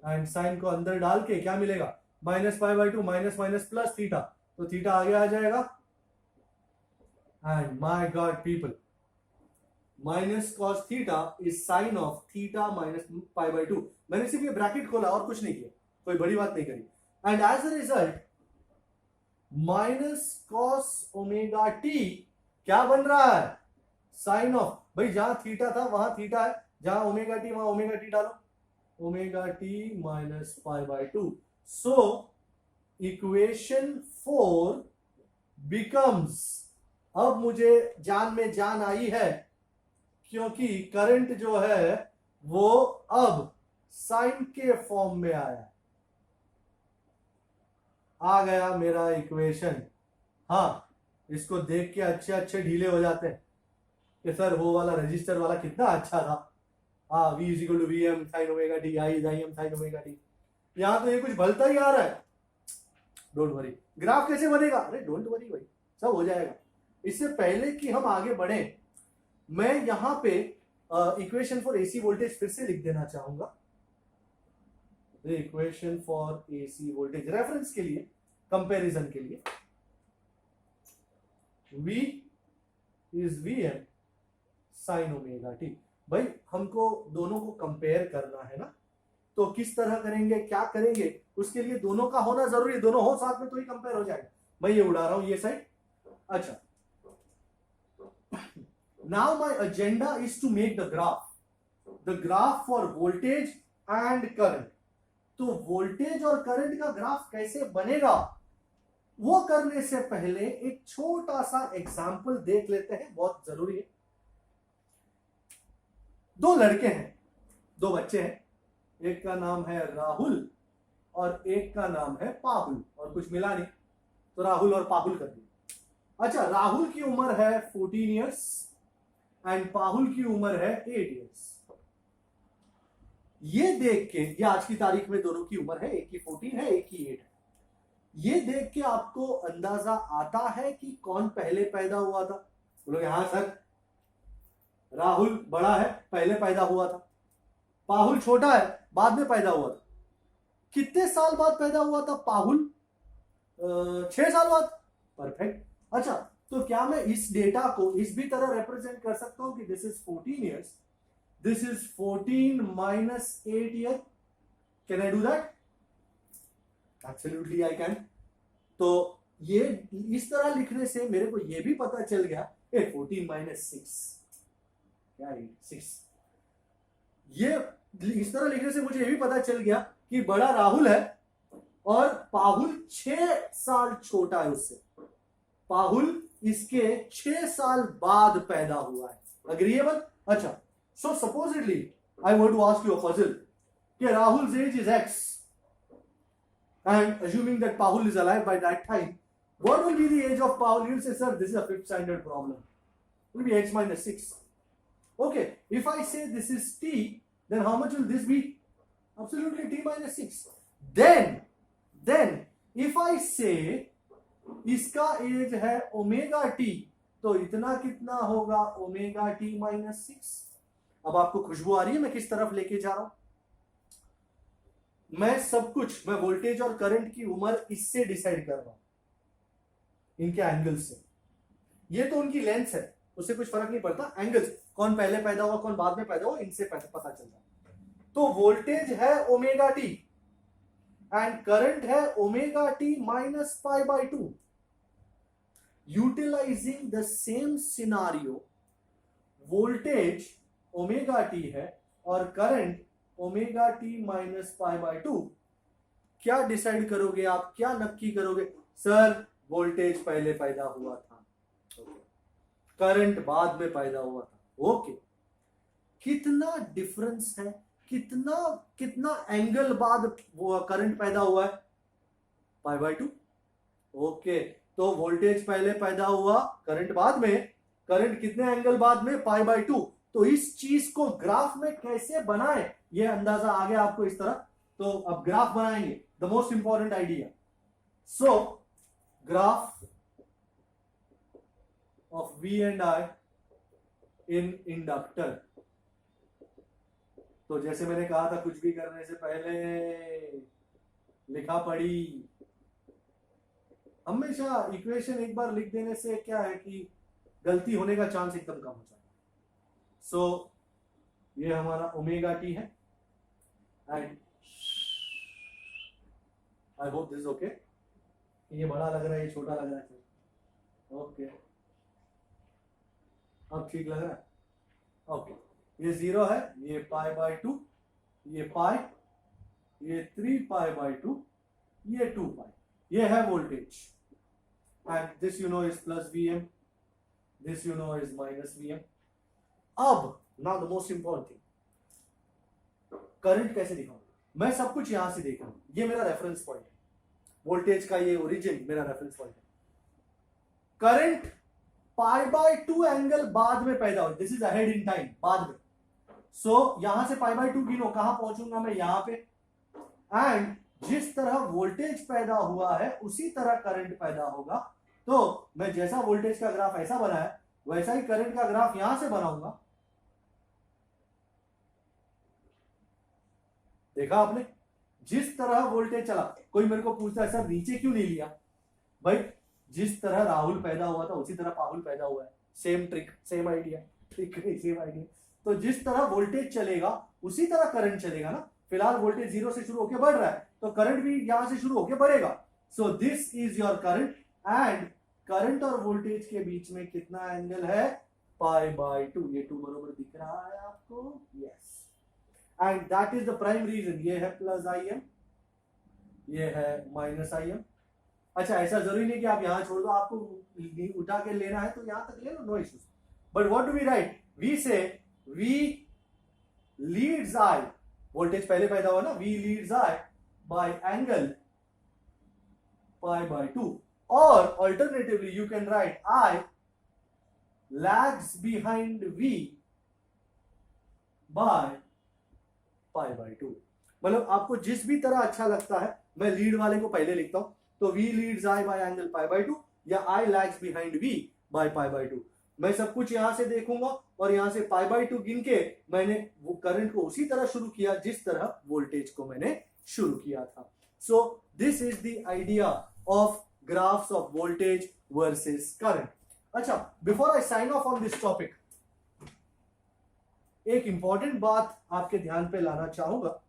and sine को अंदर डाल के क्या मिलेगा? Minus pi by 2 minus minus plus theta, तो थीटा आगे आ जाएगा। And my god people, minus cos theta is sine of theta minus pi by 2। मैंने सिर्फ ये ब्रैकेट खोला और कुछ नहीं किया, कोई बड़ी बात नहीं करी। And as a result minus cos omega T क्या बन रहा है? साइन ऑफ, भाई जहां थीटा था वहां थीटा है, जहां ओमेगा टी वहां ओमेगा टी डालो, omega t minus pi by 2। So equation 4 becomes, अब मुझे जान में जान आई है, क्योंकि करंट जो है वो अब साइन के फॉर्म में आया, आ गया मेरा इक्वेशन। हाँ, इसको देख के अच्छे अच्छे ढीले हो जाते हैं कि सर वो वाला रजिस्टर वाला कितना अच्छा था। हाँ, V is equal to V M sine omega t, I is I M sine omega t. यहां तो ये कुछ भलता ही आ रहा है। Don't worry. ग्राफ कैसे बनेगा? अरे डोंट वरी भाई, सब हो जाएगा। इससे पहले कि हम आगे बढ़े, मैं यहां पे इक्वेशन फॉर एसी वोल्टेज फिर से लिख देना चाहूंगा। The equation for AC voltage reference के लिए, कंपैरिजन के लिए, V is Vm sine omega T. भाई हमको दोनों को कंपेयर करना है ना, तो किस तरह करेंगे, क्या करेंगे, उसके लिए दोनों का होना जरूरी है। दोनों हो साथ में तो ही कंपेयर हो जाएगा। मैं ये उड़ा रहा हूं ये साइड। अच्छा, now my agenda is to make the graph for voltage and current. तो वोल्टेज और करंट का ग्राफ कैसे बनेगा, वो करने से पहले एक छोटा सा एग्जाम्पल देख लेते हैं, बहुत जरूरी है। दो लड़के हैं, दो बच्चे हैं, एक का नाम है राहुल और एक का नाम है पाहुल, और कुछ मिला नहीं तो राहुल और पाहुल कर दिया। अच्छा, राहुल की उम्र है 14 इयर्स एंड पाहुल की उम्र है 8 इयर्स। ये देख के, ये आज की तारीख में दोनों की उम्र है, एक की 14 है एक की 8 है। ये देख के आपको अंदाजा आता है कि कौन पहले पैदा हुआ था? बोलोगे हाँ सर, राहुल बड़ा है, पहले पैदा हुआ था। पाहुल छोटा है, बाद में पैदा हुआ था। कितने साल बाद पैदा हुआ था पाहुल? 6 साल बाद। परफेक्ट। अच्छा, तो क्या मैं इस डेटा को इस भी तरह रिप्रेजेंट कर सकता हूं कि this is 14 years, this is 14 minus 8 year? Can I do that? Absolutely I can. तो ये इस तरह लिखने से मेरे को ये भी पता चल गया 14 माइनस 6 क्या है 6। ये इस तरह लिखने से मुझे ये भी पता चल गया कि बड़ा राहुल है और पाहुल 6 साल छोटा है उससे। पाहुल इसके 6 साल बाद पैदा हुआ है। अग्रीएबल? अच्छा, so supposedly I want to ask you a puzzle कि Rahul's age is x and assuming that Pahul is alive by that time, what will be the age of Pahul? You'll say, sir, this is a 5th standard problem. It will be x minus 6. Okay, if I say this is t, then how much will this be? Absolutely t minus 6. Then if I say इसका एज है ओमेगा टी, तो इतना कितना होगा? Omega t minus 6। अब आपको खुशबू आ रही है मैं किस तरफ लेके जा रहा हूं? मैं सब कुछ, मैं वोल्टेज और करंट की उम्र इससे डिसाइड कर रहा हूं, इनके एंगल्स से। ये तो उनकी लेंथ है, उससे कुछ फर्क नहीं पड़ता। एंगल्स, कौन पहले पैदा हुआ कौन बाद में पैदा हुआ, इनसे पता चल जाता। तो वोल्टेज है ओमेगा टी एंड करंट है omega t minus pi by 2। Utilising the same scenario, voltage omega t है और current omega t minus pi by 2। क्या डिसाइड करोगे आप, क्या नक्की करोगे? सर वोल्टेज पहले पैदा हुआ था, करंट बाद में पैदा हुआ था। ओके, कितना डिफरेंस है, कितना एंगल बाद वो करंट पैदा हुआ है? पाई बाय 2। ओके, तो वोल्टेज पहले पैदा हुआ, करंट बाद में। करंट कितने एंगल बाद में? पाई बाय 2। तो इस चीज को ग्राफ में कैसे बनाएं, ये अंदाजा आ गया आपको इस तरह। तो अब ग्राफ बनाएंगे, the most important idea. So graph of V and I in inductor. तो जैसे मैंने कहा था, कुछ भी करने से पहले लिखा पढ़ी। हमेशा इक्वेशन एक बार लिख देने से क्या है कि गलती होने का चांस एकदम कम हो जाता है। सो ये हमारा ओमेगा टी है and I hope this okay. ये बड़ा लग रहा है, ये छोटा लग रहा है। ओके, अब ठीक लग रहा है। ओके, ये 0 है, ये पाई बाय 2, ये पाई, ये 3 पाई बाय 2, ये 2 पाई। ये है voltage and this you know is plus Vm, this you know is minus Vm। अब now the most important thing, current कैसे दिखाऊंगा? मैं सब कुछ यहां से देख रहा हूं, ये मेरा रेफरेंस पॉइंट है, वोल्टेज का ये ओरिजिन मेरा रेफरेंस पॉइंट है। करंट पाई बाय 2 एंगल बाद में पैदा हो, this is ahead in time, बाद में। सो यहां से पाई बाय 2 गिनो, कहां पहुंचूंगा मैं? यहां पे। एंड जिस तरह वोल्टेज पैदा हुआ है उसी तरह करंट पैदा होगा। तो मैं जैसा वोल्टेज का ग्राफ ऐसा बनाया वैसा ही करंट का ग्राफ यहां से बनाऊंगा। देखा आपने, जिस तरह वोल्टेज चला। कोई मेरे को पूछता है सर नीचे क्यों नहीं लिया? भाई जिस तरह राहुल पैदा हुआ था उसी तरह पाहुल पैदा हुआ है। सेम ट्रिक, सेम आइडिया, ठीक है, सेम आइडिया। तो जिस तरह वोल्टेज चलेगा उसी तरह करंट चलेगा ना। फिलहाल वोल्टेज 0 से शुरू होकर बढ़ रहा है तो करंट भी यहां से शुरू होकर बढ़ेगा। सो this is your current and current और वोल्टेज के बीच में कितना एंगल है? π/2। ये 2 बराबर दिख रहा है आपको? Yes. And that is the prime reason. ये है +Im, ये है -Im। अच्छा, ऐसा जरूरी नहीं कि आप यहां छोड़ दो, आपको उठा के लेना है तो यहां तक ले लो, no issues. But what do we write? We say V leads I, voltage पहले पैदा हुआ ना, V leads I by angle π/2। और alternatively you can write I lags behind V by π/2। मतलब आपको जिस भी तरह अच्छा लगता है, मैं लीड वाले को पहले लिखता हूं तो V leads I by angle π/2 या I lags behind V by π/2। मैं सब कुछ यहां से देखूंगा और यहां से π/2 गिन के मैंने वो करंट को उसी तरह शुरू किया जिस तरह वोल्टेज को मैंने शुरू किया था। So this is the idea of graphs of voltage versus current. अच्छा, before I sign off on this topic, एक इंपॉर्टेंट बात आपके ध्यान पे लाना चाहूंगा।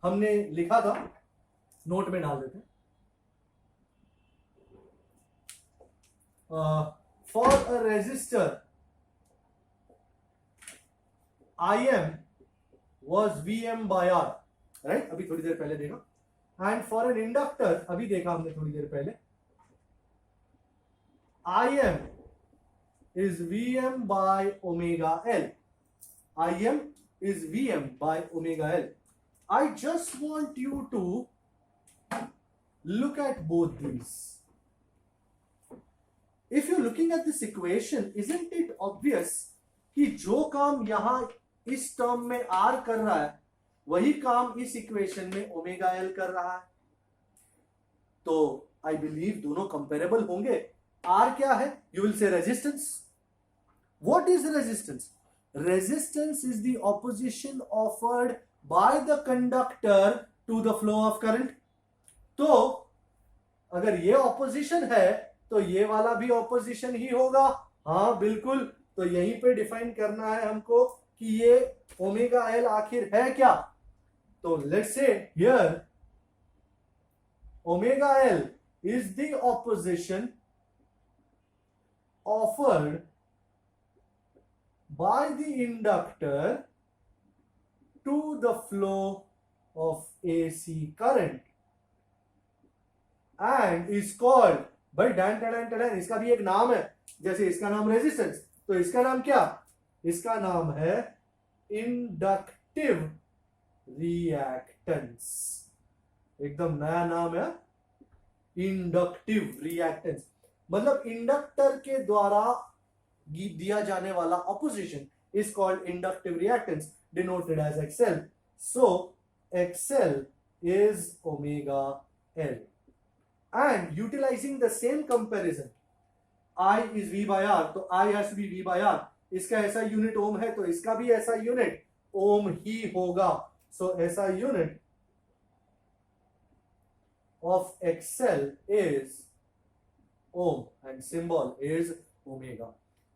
हमने लिखा था, नोट में डाल देते हैं। For a resistor, Im was Vm by R, right? अभी थोड़ी देर पहले देखा। And for an inductor, अभी देखा हमने थोड़ी देर पहले, Im is Vm by omega L. Im is Vm by omega L. I just want you to look at both these. If you're looking at this equation, isn't it obvious कि जो काम यहां इस टर्म में R कर रहा है वही काम इस इक्वेशन में ओमेगा L कर रहा है? तो आई बिलीव दोनों कंपेरेबल होंगे। R क्या है? You will say resistance. What is resistance? Resistance is the opposition offered by the conductor to the flow of current. तो अगर ये ऑपोजिशन है तो ये वाला भी ऑपोजिशन ही होगा। हाँ बिल्कुल, तो यहीं पे डिफाइन करना है हमको कि ये ओमेगा L आखिर है क्या। तो let's say here omega L is the opposition offered by the inductor to the flow of AC current and is called, भाई डैन टैन टैन, इसका भी एक नाम है। जैसे इसका नाम रेजिस्टेंस, तो इसका नाम क्या? इसका नाम है इंडक्टिव रिएक्टेंस। एकदम नया नाम है, इंडक्टिव रिएक्टेंस। मतलब इंडक्टर के द्वारा दिया जाने वाला opposition is called inductive reactance, denoted as XL। So XL is omega L. And utilizing the same comparison, I is V by R, तो I has to be V by R। इसका ऐसा यूनिट ओम है तो इसका भी ऐसा यूनिट ओम ही होगा। सो ऐसा unit of XL is ohm and symbol is omega.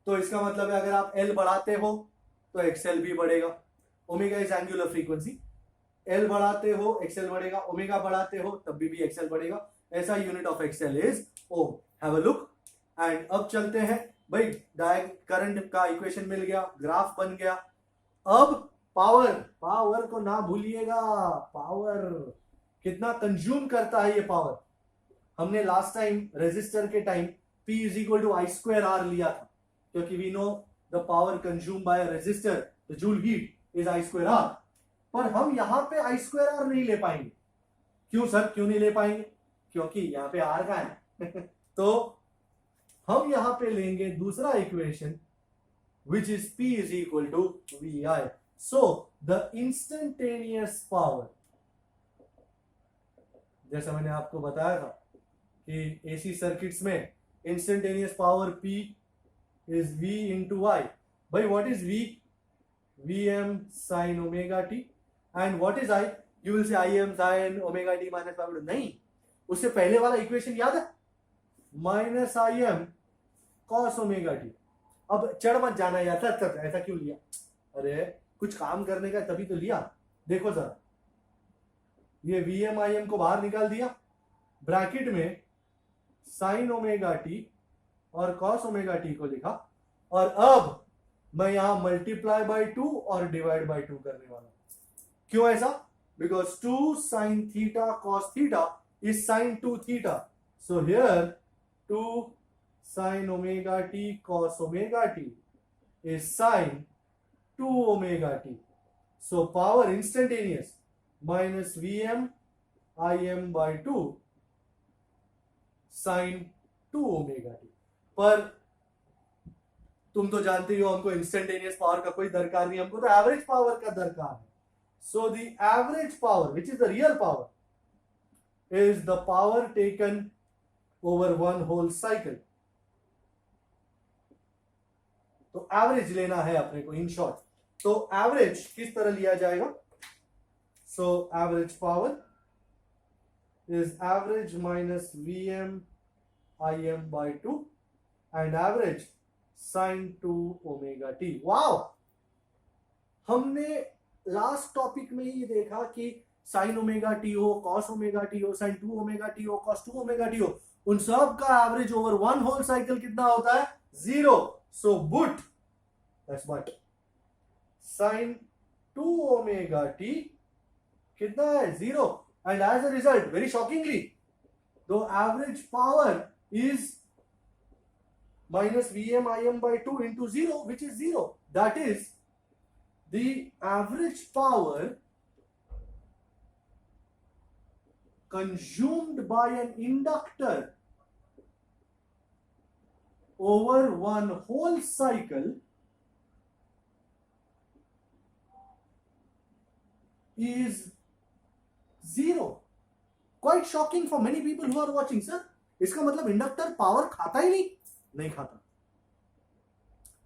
तो इसका मतलब है अगर आप L बढ़ाते हो तो XL भी बढ़ेगा। Omega is angular frequency, L बढ़ाते हो XL बढ़ेगा, ओमेगा बढ़ाते हो तब भी XL बढ़ेगा। ऐसा unit of XL is ohm. Have a look. And अब चलते हैं भाई, करंट का इक्वेशन मिल गया, ग्राफ बन गया। अब पावर को ना भूलिएगा। पावर कितना कंज्यूम करता है ये पावर। हमने लास्ट टाइम रेजिस्टर के time P is equal to I²R लिया था, क्योंकि we know the power consume by resistor, the joule heat is I²R। पर हम यहां पे I²R नहीं ले पाएंगे। क्यों सर, क्यों नहीं ले पाएंगे? क्योंकि यहां पे R का है। तो हम यहां पे लेंगे दूसरा equation which is P is equal to VI. So the instantaneous power जैसा मैंने आपको बताया था कि एसी सर्किट्स में instantaneous power P is V into I. भाई what is V? Vm sin omega t. And what is I? You will say Im sin omega t minus pi by 2. नहीं, उससे पहले वाला इक्वेशन याद है, minus I M cos omega T. अब चढ़ मत जाना यार, तक ऐसा क्यों लिया, अरे कुछ काम करने का तभी तो लिया। देखो जरा, ये वी एम आई एम को बाहर निकाल दिया, ब्रैकेट में साइन ओमेगा टी और कॉस ओमेगा टी को लिखा, और अब मैं यहां मल्टीप्लाई बाय 2 और डिवाइड बाय 2 करने वाला हूं। क्यों ऐसा? Because 2 sine theta cos theta is sign 2 theta, so here 2 sin omega t cos omega t is sin 2 omega t. So power instantaneous minus Vm Im by 2 sin 2 omega t. पर तुम तो जानते ही हो हमको इंस्टेंटेनियस पावर का कोई दरकार नहीं, हमको तो एवरेज पावर का दरकार है। So the average power which is the real power is the power taken over one whole cycle. तो एवरेज लेना है अपने को इन शॉर्ट। तो एवरेज किस तरह लिया जाएगा? So average power is average minus Vm Im by 2 and average sin 2 omega t. Wow, हमने लास्ट टॉपिक में ही देखा कि sin ओमेगा टी हो, cos ओमेगा टी हो, sin 2 ओमेगा टी हो, cos 2 ओमेगा टी हो, उन सब का average over one whole cycle कितना होता है? 0। So but, that's but sin 2 omega t कितना है? 0। And as a result, very shockingly, the average power is minus Vm Im by 2 into 0, which is 0. That is, the average power consumed by an inductor over one whole cycle is 0. Quite shocking for many people who are watching. Sir, इसका मतलब इंडक्टर पावर खाता ही नहीं खाता।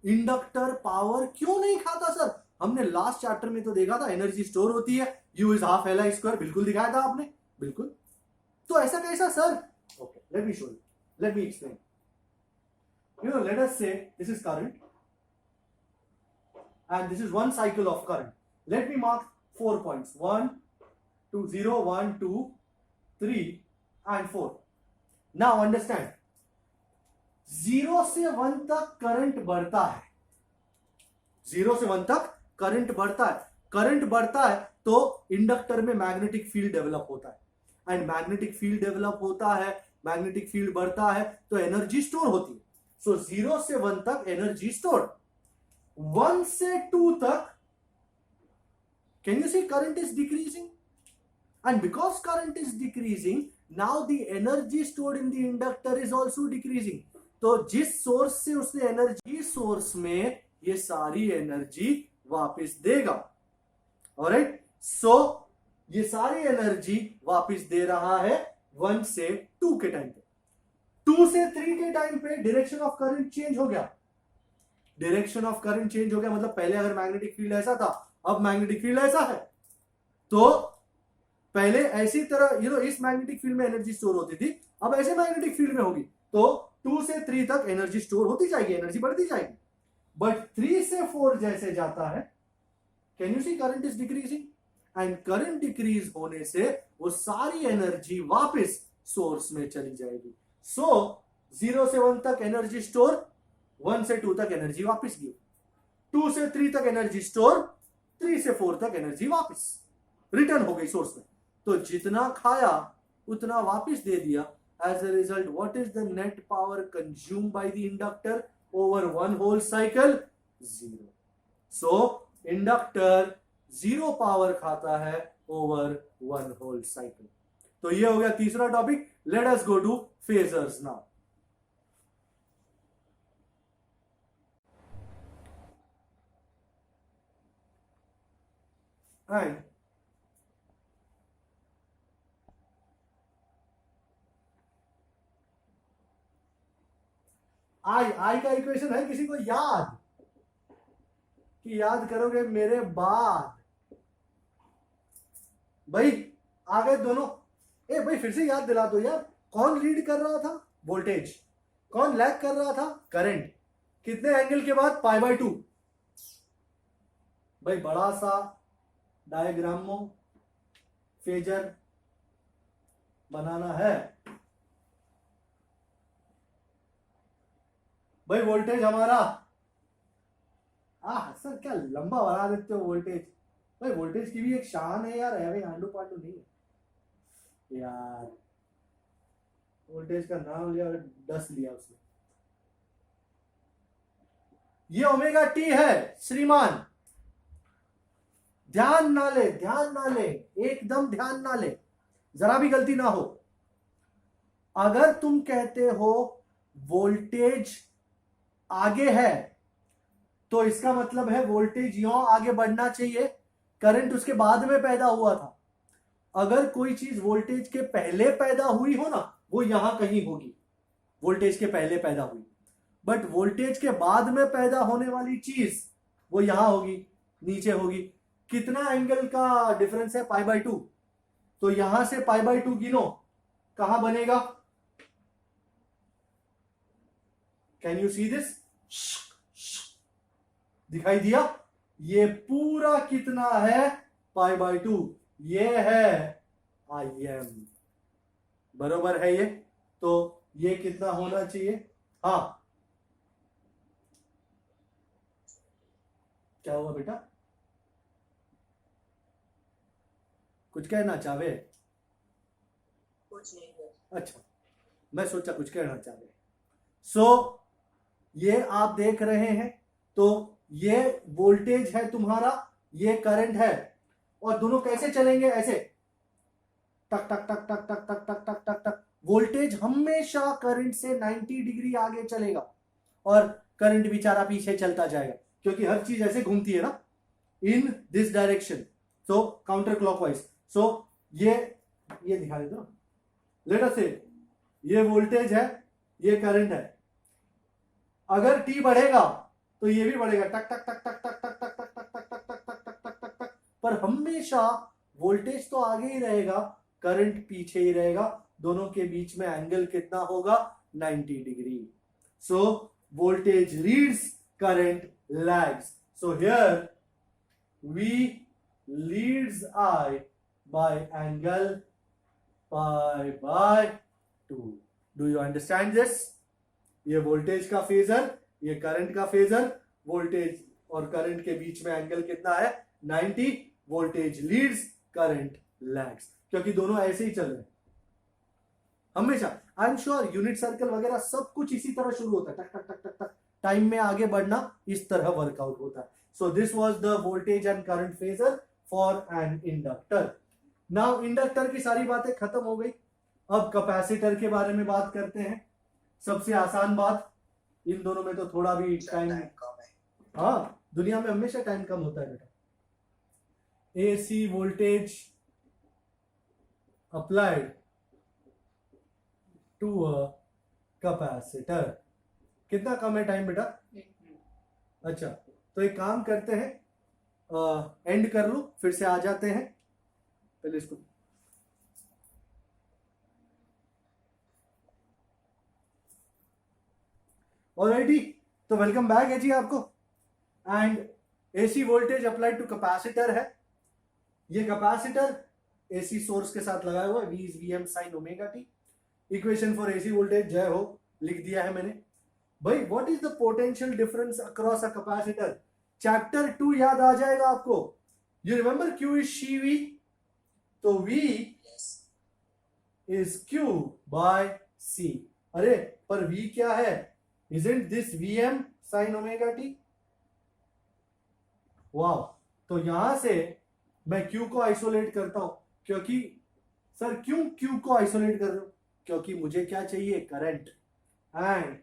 इंडक्टर पावर क्यों नहीं खाता सर? हमने लास्ट चैप्टर में तो देखा था एनर्जी स्टोर होती है, U is half L I square, बिल्कुल दिखाया था आपने, बिल्कुल। तो ऐसा कैसा sir? Okay, let me show you, let me explain. You know, let us say this is current and this is one cycle of current. Let me mark 4 points. 1, 2, 0, 1, 2, 3 and 4. Now understand, 0 से 1 तक करंट बढ़ता है, 0 से 1 तक करंट बढ़ता है। करंट बढ़ता है तो इंडक्टर में मैग्नेटिक फील्ड डेवलप होता है, एंड मैग्नेटिक फील्ड डेवलप होता है, मैग्नेटिक फील्ड बढ़ता है तो एनर्जी स्टोर होती है। सो 0 से 1 तक एनर्जी स्टोर, 1 से 2 तक can you see current is decreasing, and because current is decreasing now the energy stored in the inductor is also decreasing. तो जिस सोर्स से उसने एनर्जी, सोर्स में ये सारी एनर्जी वापस देगा। ऑलराइट, सो ये सारी एनर्जी वापस दे रहा है 1 से 2 के टाइम पे। 2 से 3 के टाइम पे डायरेक्शन ऑफ करंट चेंज हो गया। डायरेक्शन ऑफ करंट चेंज हो गया मतलब पहले अगर मैग्नेटिक फील्ड ऐसा था, अब मैग्नेटिक फील्ड ऐसा है। तो पहले ऐसी तरह इस मैग्नेटिक फील्ड में एनर्जी स्टोर होती थी, अब ऐसे मैग्नेटिक फील्ड में होगी। तो 2 से 3 तक एनर्जी स्टोर होती जाएगी, एनर्जी बढ़ती जाएगी। बट 3 से 4 जैसे जाता है, can you see current is decreasing, and current decrease होने से वो सारी एनर्जी वापस सोर्स में चली जाएगी। सो 0 से 1 तक एनर्जी स्टोर, 1 से 2 तक एनर्जी वापस गिव, 2 से 3 तक एनर्जी स्टोर, 3 से 4 तक एनर्जी वापस रिटर्न हो गई सोर्स में। तो जितना खाया उतना वापस दे दिया। As a result, what is the net power consume by the inductor over one whole cycle? 0। So inductor 0 power खाता है ओवर वन होल साइकिल। तो ये हो गया तीसरा topic. Let us go to phasors now. And I का इक्वेशन है किसी को याद? कि याद करोगे मेरे बाद? भाई आ गए दोनों? भाई फिर से याद दिला दो यार, कौन लीड कर रहा था? वोल्टेज। कौन लैग कर रहा था? करंट। कितने एंगल के बाद? π/2। भाई बड़ा सा डायग्रामो फेजर बनाना है। भाई वोल्टेज हमारा, सर क्या लंबा बना देते हो वोल्टेज। भाई वोल्टेज की भी एक शान है यार, है आंडू पांडू नहीं है यार। वोल्टेज का नाम लिया और 10 लिया उसने। ये ओमेगा टी है श्रीमान, ध्यान ना ले, ध्यान ना ले, एकदम ध्यान ना ले, जरा भी गलती ना हो। अगर तुम कहते हो वोल्टेज आगे है तो इसका मतलब है वोल्टेज यहां आगे बढ़ना चाहिए, करंट उसके बाद में पैदा हुआ था। अगर कोई चीज वोल्टेज के पहले पैदा हुई हो ना, वो यहां कहीं होगी, वोल्टेज के पहले पैदा हुई। बट वोल्टेज के बाद में पैदा होने वाली चीज वो यहां होगी, नीचे होगी। कितना एंगल का डिफरेंस है? π/2। तो यहां से π/2 गिनो, कहां बनेगा? Can you see this? दिखाई दिया? ये पूरा कितना है? π/2। ये है Im, बरोबर है ये? तो ये कितना होना चाहिए? हाँ, क्या हुआ बेटा? कुछ कहना चाहे? कुछ नहीं है। अच्छा, मैं सोचा कुछ कहना चाहे। ये आप देख रहे हैं, तो ये वोल्टेज है तुम्हारा, ये करंट है, और दोनों कैसे चलेंगे? ऐसे टक टक टक टक टक टक टक टक टक टक। वोल्टेज हमेशा करंट से 90 डिग्री आगे चलेगा और करंट बेचारा पीछे चलता जाएगा, क्योंकि हर चीज ऐसे घूमती है ना, in this direction, so counter clockwise. So ये दिखा देता हूं। लेट अस से ये वोल्टेज है, ये करंट है। अगर टी बढ़ेगा तो ये भी बढ़ेगा, टक टक टक टक टक टक टक टक टक टक टक टक टक टक टक टक। पर हमेशा वोल्टेज तो आगे ही रहेगा, करंट पीछे ही रहेगा। दोनों के बीच में एंगल कितना होगा? 90 degree. So voltage leads, current lags. So here V leads I by angle π/2। Do you understand this? ये वोल्टेज का फेजर, ये करंट का फेजर। वोल्टेज और करंट के बीच में एंगल कितना है? 90। वोल्टेज लीड्स, करंट लैग्स, क्योंकि दोनों ऐसे ही चल रहे हैं हमेशा। आई एम श्योर यूनिट सर्कल वगैरह सब कुछ इसी तरह शुरू होता है, टक टक टक टक टक, टाइम में आगे बढ़ना इस तरह वर्कआउट होता है। So this was the voltage and current phasor for an inductor. Now inductor की सारी बातें खत्म हो गई, अब कैपेसिटर के बारे में बात करते हैं। सबसे आसान बात, इन दोनों में तो थोड़ा भी टाइम कम है। हाँ, दुनिया में हमेशा टाइम कम होता है बेटा। AC voltage applied to a capacitor, कितना कम है टाइम बेटा? अच्छा, तो एक काम करते हैं, एंड कर लो, फिर से आ जाते हैं। पहले इसको ऑलराइटी, तो वेलकम बैक है जी आपको। And AC voltage applied to capacitor है। ये कैपेसिटर AC सोर्स के साथ लगाया हुआ है, V is Vm sin omega t। Equation for AC voltage जय हो लिख दिया है मैंने। भाई what is the potential difference across a capacitor? Chapter 2 याद आ जाएगा आपको। यू रिमेंबर Q इज CV, तो V इज Q बाय C। अरे पर V क्या है? Isn't this Vm sin omega t? वाह, तो यहां से मैं Q को आइसोलेट करता हूं, क्योंकि सर क्यों Q को आइसोलेट कर रहे हो? क्योंकि मुझे क्या चाहिए? करंट। एंड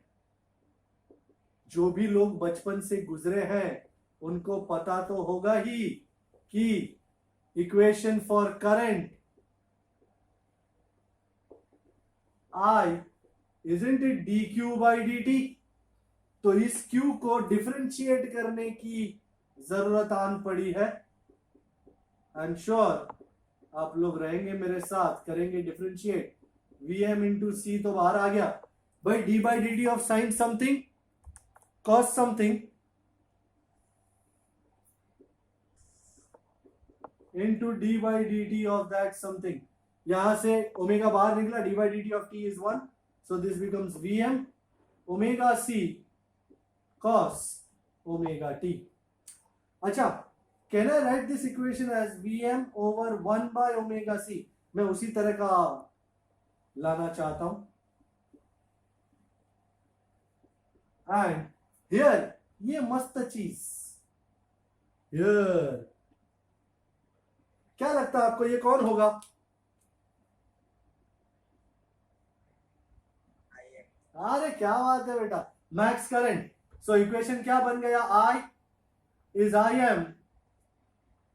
जो भी लोग बचपन से गुजरे हैं उनको पता तो होगा ही कि equation for current I, isn't it dq by dt? तो इस Q को डिफरेंशिएट करने की जरूरत आन पड़ी है। आई एम श्योर आप लोग रहेंगे मेरे साथ, करेंगे डिफरेंशिएट। Vm इंटू सी तो बाहर आ गया भाई, d by d t of sine something cos something into d by d t of that something. यहां से ओमेगा बाहर निकला, d by d t of t is 1, so this becomes Vm omega C cos omega t. अच्छा, can I write this equation as Vm over 1 by omega C? मैं उसी तरह का लाना चाहता हूं। एंड हियर ये मस्त चीज, हियर क्या लगता है आपको ये कौन होगा? अरे क्या बात है बेटा, मैक्स करंट। सो इक्वेशन क्या बन गया? I is Im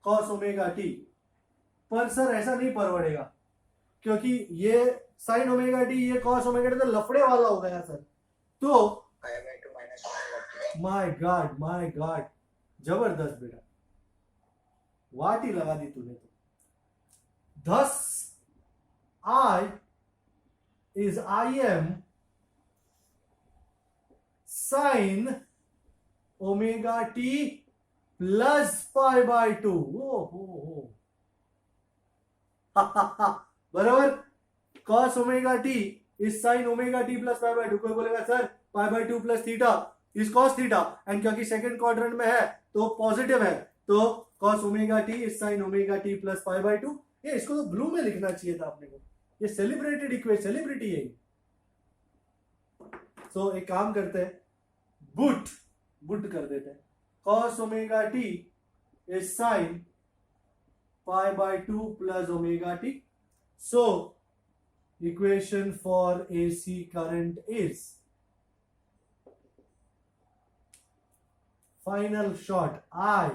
cos omega T. पर सर ऐसा नहीं परवड़ेगा, क्योंकि ये साइन ओमेगा टी, ये कॉस ओमेगा टी तो लफड़े वाला हो गया सर। तो माय गॉड, जबरदस्त बेटा, वाट ही लगा दी तूने तो। Thus I is Im sin omega t plus pi by 2। हो बराबर, cos omega T is sine omega t plus pi by 2। कोई बोलेगा sir pi by 2 plus theta is cos theta, and क्योंकि सेकंड क्वाड्रेंट में है तो पॉजिटिव है, तो cos omega T is sine omega t plus pi by 2। ये इसको तो ब्लू में लिखना चाहिए था अपने को, ये सेलिब्रेटेड इक्वेशन, सेलिब्रिटी है। सो एक काम करते हैं, बुट कर देते हैं। Cos omega T is sine pi by 2 plus omega t. So equation for AC current is, final short, I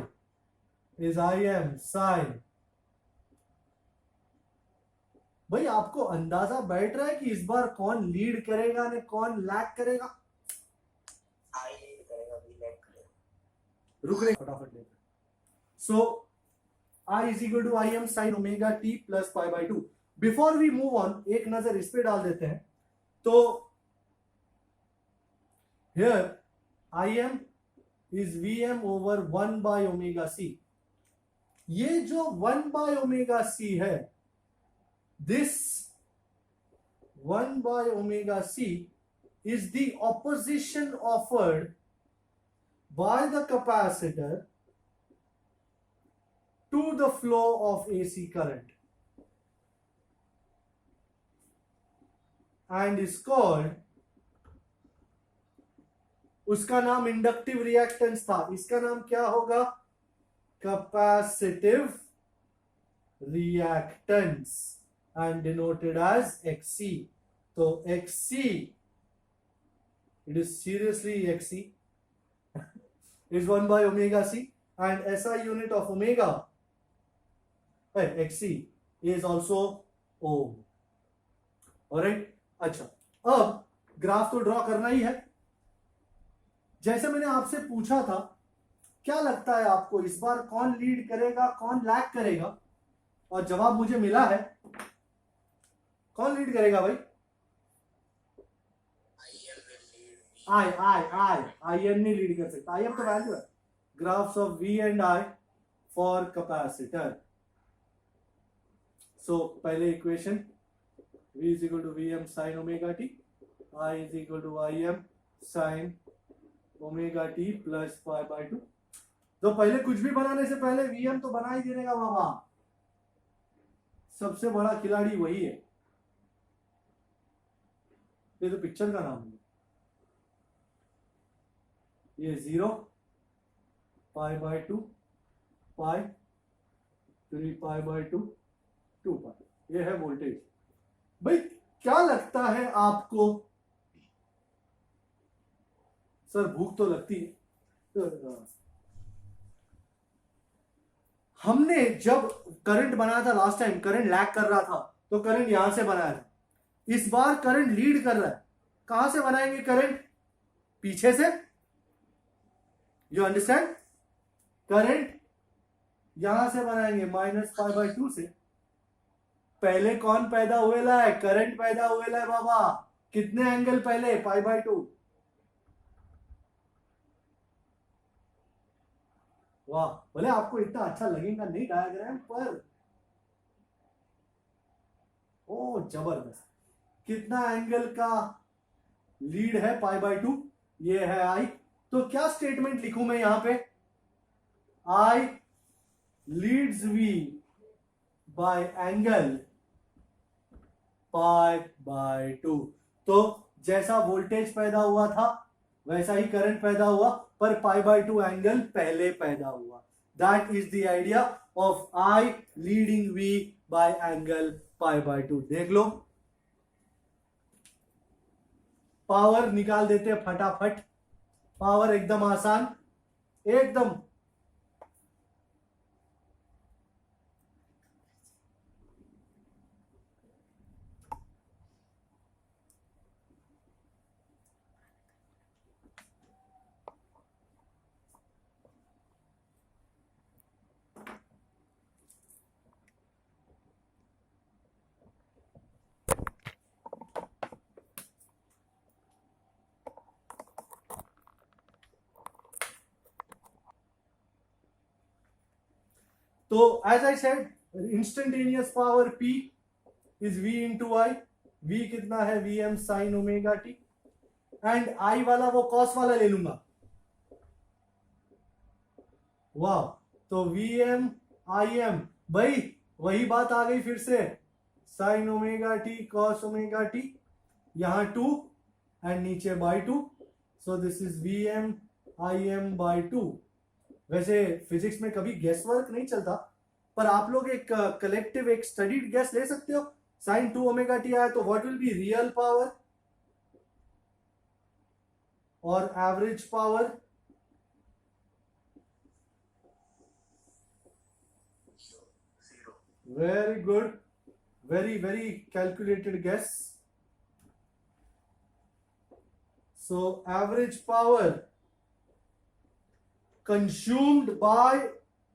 is Im sin। भाई आपको अंदाजा बैठ रहा है कि इस बार कौन लीड करेगा ने कौन लैग करेगा? आई लीड करेगा, बी लैग करेगा। रुक रहे, फटाफट लेते। सो I is equal to Im sin omega t plus pi by 2। Before we move on एक नजर इस पे डाल देते हैं। तो हियर Im is Vm over 1 by omega C. ये जो 1 बाय ओमेगा सी है, this 1 by omega c is the opposition offered by the capacitor to the flow of AC current and is called, उसका नाम इंडक्टिव रिएक्टेंस था, इसका नाम क्या होगा? Capacitive reactance and denoted as XC. So XC, it is seriously XC, is 1 by omega C, and SI unit of omega, XC, is also ohm. Alright? अच्छा, अब ग्राफ तो ड्रॉ करना ही है। जैसे मैंने आपसे पूछा था, क्या लगता है आपको इस बार कौन लीड करेगा, कौन लैग करेगा? और जवाब मुझे मिला है, कौन लीड करेगा भाई? आई एम नहीं लीड कर सकता, आई एम तो वैल्यू है। Graphs of V and I for capacitor. So पहले equation, V is equal to Vm sine omega t, I is equal to Im sine omega t plus pi by 2। तो पहले कुछ भी बनाने से पहले Vm तो बना ही देने का बाबा, सबसे बड़ा खिलाड़ी वही है। ये तो पिक्चर का नाम है। ये 0 पाई बाय 2 पाई 3 पाई बाय 2 2 पाई, ये है वोल्टेज। भाई क्या लगता है आपको? सर भूख तो लगती है। हमने जब करंट बनाया था लास्ट टाइम, करंट लैग कर रहा था, तो करंट यहां से बनाया था। इस बार करंट लीड कर रहा है। कहां से बनाएंगे करंट? पीछे से, यू अंडरस्टैंड? करंट यहां से बनाएंगे -π/2 से। पहले कौन पैदा हुएला है? करंट पैदा हुएला है बाबा। कितने एंगल पहले? π/2। वाह, बोले आपको इतना अच्छा लगेगा नहीं डायग्राम पर। ओ जबरदस्त। कितना एंगल का लीड है? π/2। ये है आई। तो क्या स्टेटमेंट लिखूं मैं यहां पे? आई लीड्स वी बाय एंगल π/2। तो जैसा वोल्टेज पैदा हुआ था वैसा ही करंट पैदा हुआ, पर π/2 एंगल पहले पैदा हुआ। That is the idea of I leading V by angle π/2। देख लो, पावर निकाल देते फटाफट। पावर एकदम आसान, एकदम। तो as I said, instantaneous power P is V into I. V कितना है? Vm sine omega t. And I वाला वो कॉस वाला ले लूंगा। वाह, तो Vm Im, भाई वही बात आ गई फिर से। Sine omega t cos omega t, यहां 2 एंड नीचे by 2। So this is Vm Im by 2। वैसे फिजिक्स में कभी गेस वर्क नहीं चलता, पर आप लोग एक कलेक्टिव एक स्टडीड गेस ले सकते हो। साइन 2 ओमेगा टी आया तो what will be real power और average power? Very good, very very calculated guess. So average power consumed by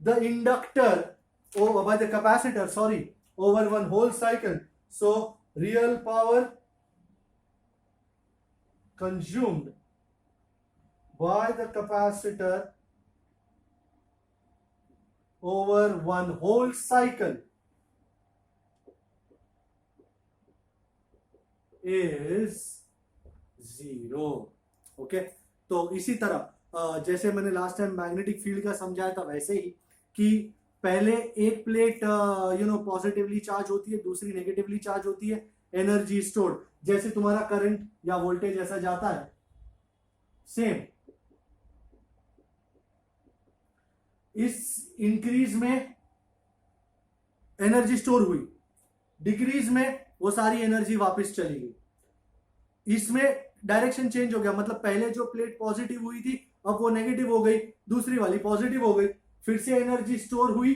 the inductor, or by the capacitor, sorry, over one whole cycle. So real power consumed by the capacitor over one whole cycle is 0. Okay, तो इसी तरह जैसे मैंने लास्ट टाइम मैग्नेटिक फील्ड का समझाया था, वैसे ही कि पहले एक प्लेट पॉजिटिवली चार्ज होती है, दूसरी नेगेटिवली चार्ज होती है, एनर्जी स्टोर्ड। जैसे तुम्हारा करंट या वोल्टेज ऐसा जाता है, सेम इस इंक्रीज में एनर्जी स्टोर हुई, डिक्रीज में वो सारी एनर्जी वापस चली गई। इसमें डायरेक्शन चेंज हो गया, मतलब पहले जो प्लेट पॉजिटिव हुई थी अब वो नेगेटिव हो गई, दूसरी वाली पॉजिटिव हो गई, फिर से एनर्जी स्टोर हुई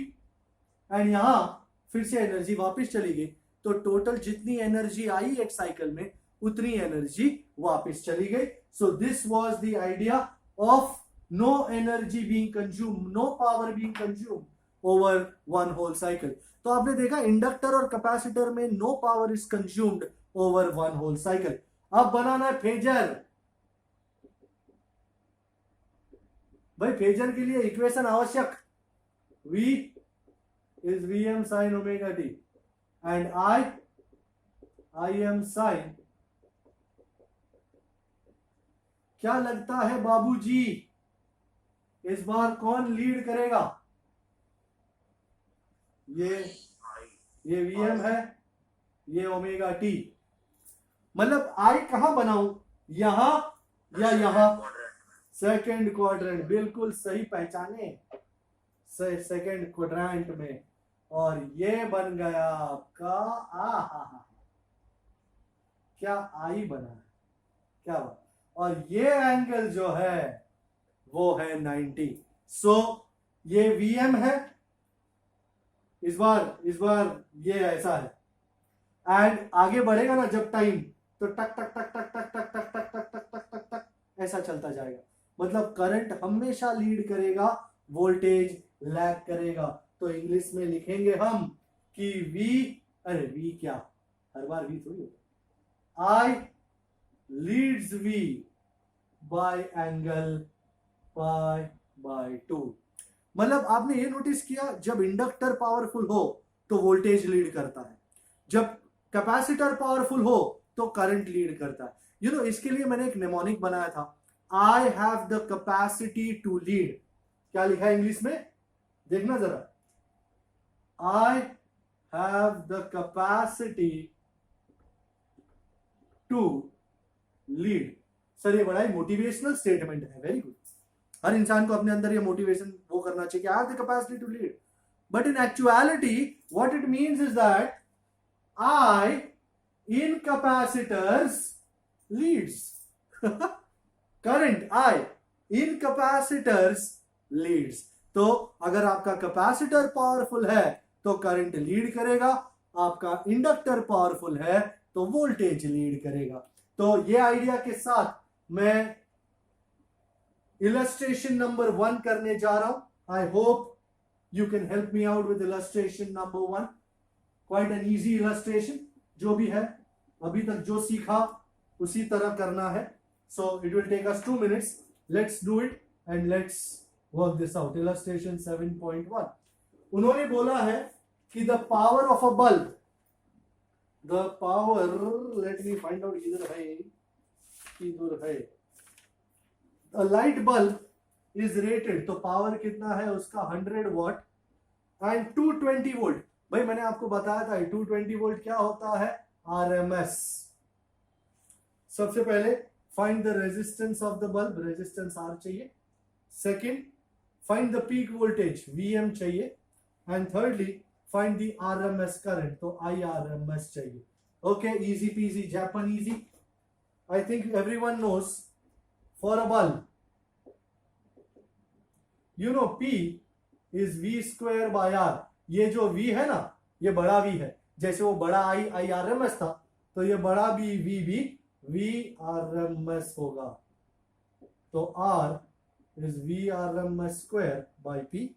एंड यहां फिर से एनर्जी वापस चली गई। तो टोटल जितनी एनर्जी आई एक साइकिल में उतनी एनर्जी वापस चली गई। So this was the idea of no energy being consume, no power being consume over one whole cycle. तो आपने देखा इंडक्टर और कैपेसिटर में no power is consumed over one whole cycle. अब बनाना है फेजर। भाई फेजर के लिए इक्वेशन आवश्यक, V is Vm sin omega t and I am sin। क्या लगता है बाबूजी इस बार कौन लीड करेगा? ये Vm है, ये ओमेगा टी। मतलब I कहां बनाऊं, यहां या यहां? सेकेंड क्वाड्रेंट, बिल्कुल सही पहचाने, सेकेंड क्वाड्रेंट में। और ये बन गया आपका क्या आई बना है, क्या बात। और ये एंगल जो है वो है 90। सो ये Vm है, इस बार ये ऐसा है। एंड आगे बढ़ेगा ना जब टाइम, तो टक टक टक टक टक टक टक टक टक टक टक टक टक ऐसा चलता जाएगा। मतलब करंट हमेशा लीड करेगा, वोल्टेज लैग करेगा। तो इंग्लिश में लिखेंगे हम कि V क्या, हर बार V थोड़ी होता, I leads V by angle pi by 2। मतलब आपने ये नोटिस किया, जब इंडक्टर पावरफुल हो तो वोल्टेज लीड करता है, जब कैपेसिटर पावरफुल हो तो करंट लीड करता है। यू नो, इसके लिए मैंने एक नेमोनिक बनाया था, I have the capacity to lead. क्या लिखा है इंग्लिश में, देखना जरा, I have the capacity to lead. Sir ये बड़ा ही मोटिवेशनल स्टेटमेंट है, वेरी गुड। हर इंसान को अपने अंदर ये मोटिवेशन वो करना चाहिए कि I have the capacity to lead. But in actuality what it means is that I in capacitors leads current I in capacitors leads। तो अगर आपका कैपेसिटर पावरफुल है तो करंट लीड करेगा, आपका इंडक्टर पावरफुल है तो वोल्टेज लीड करेगा। तो ये आइडिया के साथ मैं इलस्ट्रेशन नंबर 1 करने जा रहा हूं। आई hope you can help me out with illustration number 1। Quite an easy illustration, जो भी है अभी तक जो सीखा उसी तरह करना है। So it will take us 2 minutes। Let's do it and let's work this out. Illustration 7.1 उन्होंने बोला है कि the power of a bulb, the power, let me find out इधर है, इधर है, a light bulb is rated, तो पावर कितना है उसका 100 वॉट एंड 220 वोल्ट। भाई मैंने आपको बताया था 220 वोल्ट क्या होता है, आरएमएस। सबसे पहले find the resistance of the bulb, resistance R चाहिए। Second find the peak voltage, V M चाहिए। And thirdly find the RMS current, तो आईआरएमएस चाहिए। Okay, easy peasy Japanesey easy. I think everyone knows for a bulb, you know P is V square by R। ये जो V है ना, ये बड़ा V है, जैसे वो बड़ा I आरएमएस था, तो ये बड़ा V भी V आरएमएस होगा। तो R is V RMS square by P।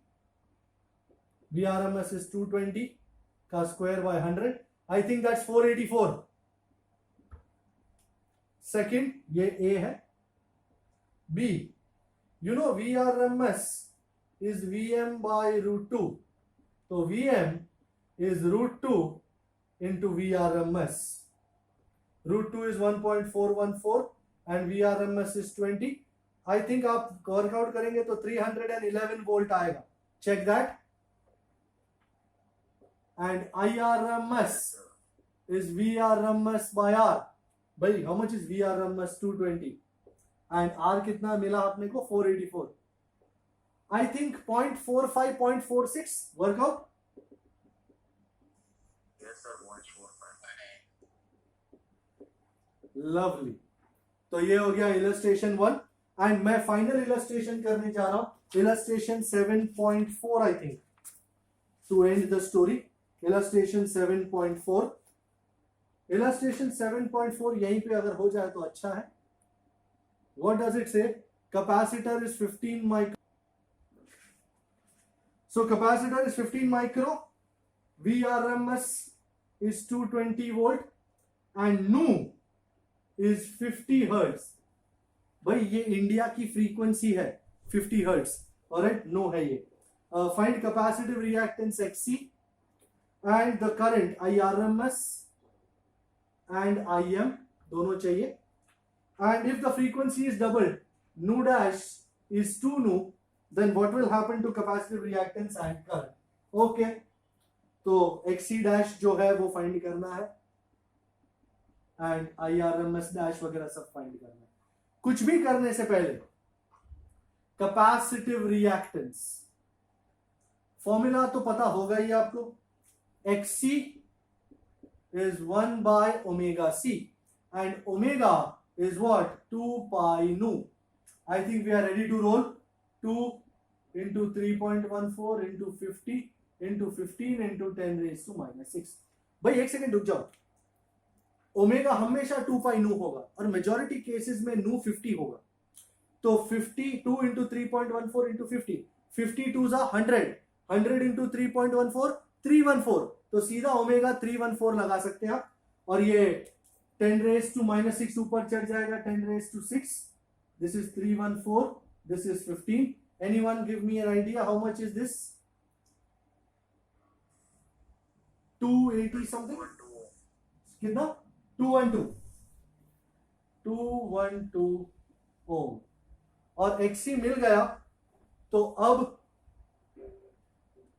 V RMS is 220 का square by 100, I think that's 484। Second ये A है। B, you know V RMS is VM by root 2, तो VM is root 2 into VRMS. root 2 is 1.414 and VRMS is 20। I think आप वर्कआउट करेंगे तो 311 वोल्ट आएगा, check that. And IRMS is VRMS by R। भाई how much is VRMS? 220 and R कितना मिला आपने को? 484। I think 0.45 0.46 workout. लवली। तो ये हो गया इलस्ट्रेशन 1 एंड मैं फाइनल इलस्ट्रेशन करने जा रहा हूं, illustration 7.4 I think, to end the story. Illustration 7.4, illustration 7.4 यहीं पे अगर हो जाए तो अच्छा है। What does it say? Capacitor is 15 micro. So capacitor is 15 micro, VRMS is 220 volt and nu is 50 hertz। भाई ये इंडिया की फ्रीक्वेंसी है 50 hertz, alright, नो है ये। Find capacitive reactance XC and the current IRMS and IM दोनों चाहिए। And if the frequency is doubled, nu dash is 2 nu, then what will happen to capacitive reactance and current? Okay, तो XC dash जो है वो फाइंड करना है एंड IRMS dash वगैरह सब फाइंड करना है। कुछ भी करने से पहले कैपेसिटिव रिएक्टेंस फॉर्मूला तो पता होगा ही आपको, XC is 1 by omega C and omega is what? 2 pi nu। I think we are ready to roll। 2 into 3.14 into 50 into 15 into 10 raised to -6। भाई एक सेकेंड रुक जाओ, ओमेगा हमेशा 2 पाई नू होगा और मेजॉरिटी केसेस में नू 50 होगा, तो 52 इंटू 3.14 इंटू 50, 52 जा 100, 100 इंटू 3.14 314, तो सीधा ओमेगा 314 लगा सकते हैं आप। और ये 10 रेज टू -6 ऊपर चढ़ जाएगा, 10 raise to 6, this is 314, this is 15। Anyone give me an idea how much is this? 280 something, कितना? 212 ओम। और XC मिल गया तो अब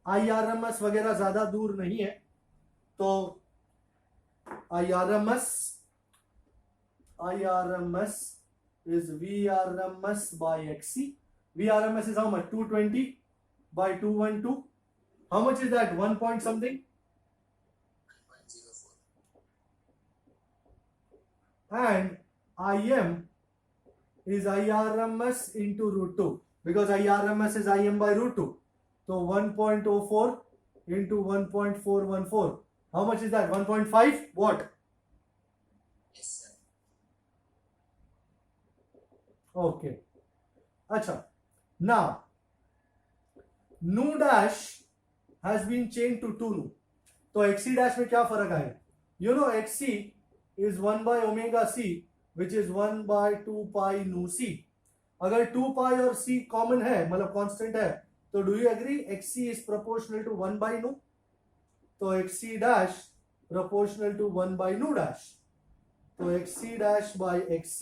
IRMS वगैरह ज्यादा दूर नहीं है, तो IRMS is VRMS by XC. VRMS is how much? 220 by 212. How much is that? 1 point something. And IM is IRMS into root 2, because IRMS is IM by root 2. So 1.04 into 1.414. How much is that? 1.5 watt. Yes, sir. Okay. Acha. Now, nu dash has been changed to 2 nu. तो XC dash में क्या फर्क आएगा? You know XC is 1 by omega C, which is 1 by 2 pi nu C. अगर 2 pi और C कॉमन है, मतलब कांस्टेंट है, तो do you agree XC is proportional to 1 by nu? तो XC dash proportional to 1 by nu dash. तो XC dash by XC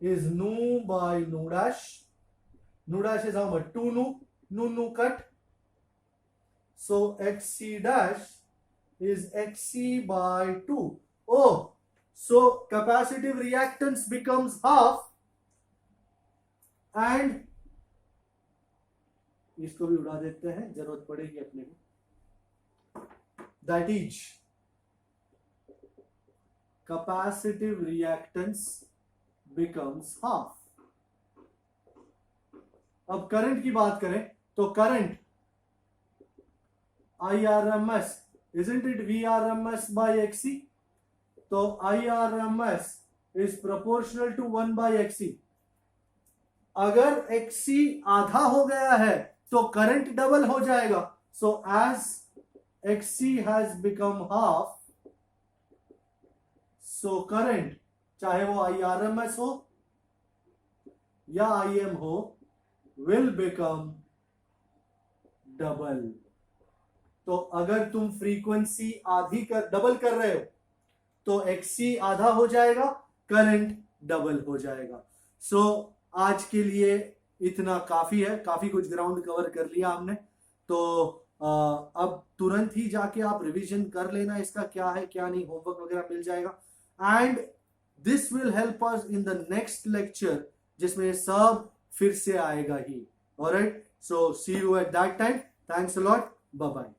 is nu by nu dash. Nu dash is how much? 2 nu. Nu cut. So XC dash is XC by 2. Oh, so capacitive reactance becomes half, and इसको भी उड़ा देते हैं, जरूरत पड़ेगी अपने को। That is, capacitive reactance becomes half. अब करंट की बात करें तो current IRMS, isn't it VRMS by XC? तो IRMS is proportional to 1 by XC. अगर XC आधा हो गया है तो करंट डबल हो जाएगा. So as XC has become half, so current, चाहे वो IRMS हो या IM हो, will become double. तो अगर तुम फ्रीक्वेंसी आधी कर डबल कर रहे हो तो XC आधा हो जाएगा, करंट डबल हो जाएगा. सो आज के लिए इतना काफी है, काफी कुछ ग्राउंड कवर कर लिया हमने. तो अब तुरंत ही जाके आप रिवीजन कर लेना, इसका क्या है क्या नहीं, होमवर्क वगैरह मिल जाएगा. And this will help us in the next lecture, जिसमें सब फिर से आएगा ही. Alright, so see you at that time. Thanks a lot. Bye bye.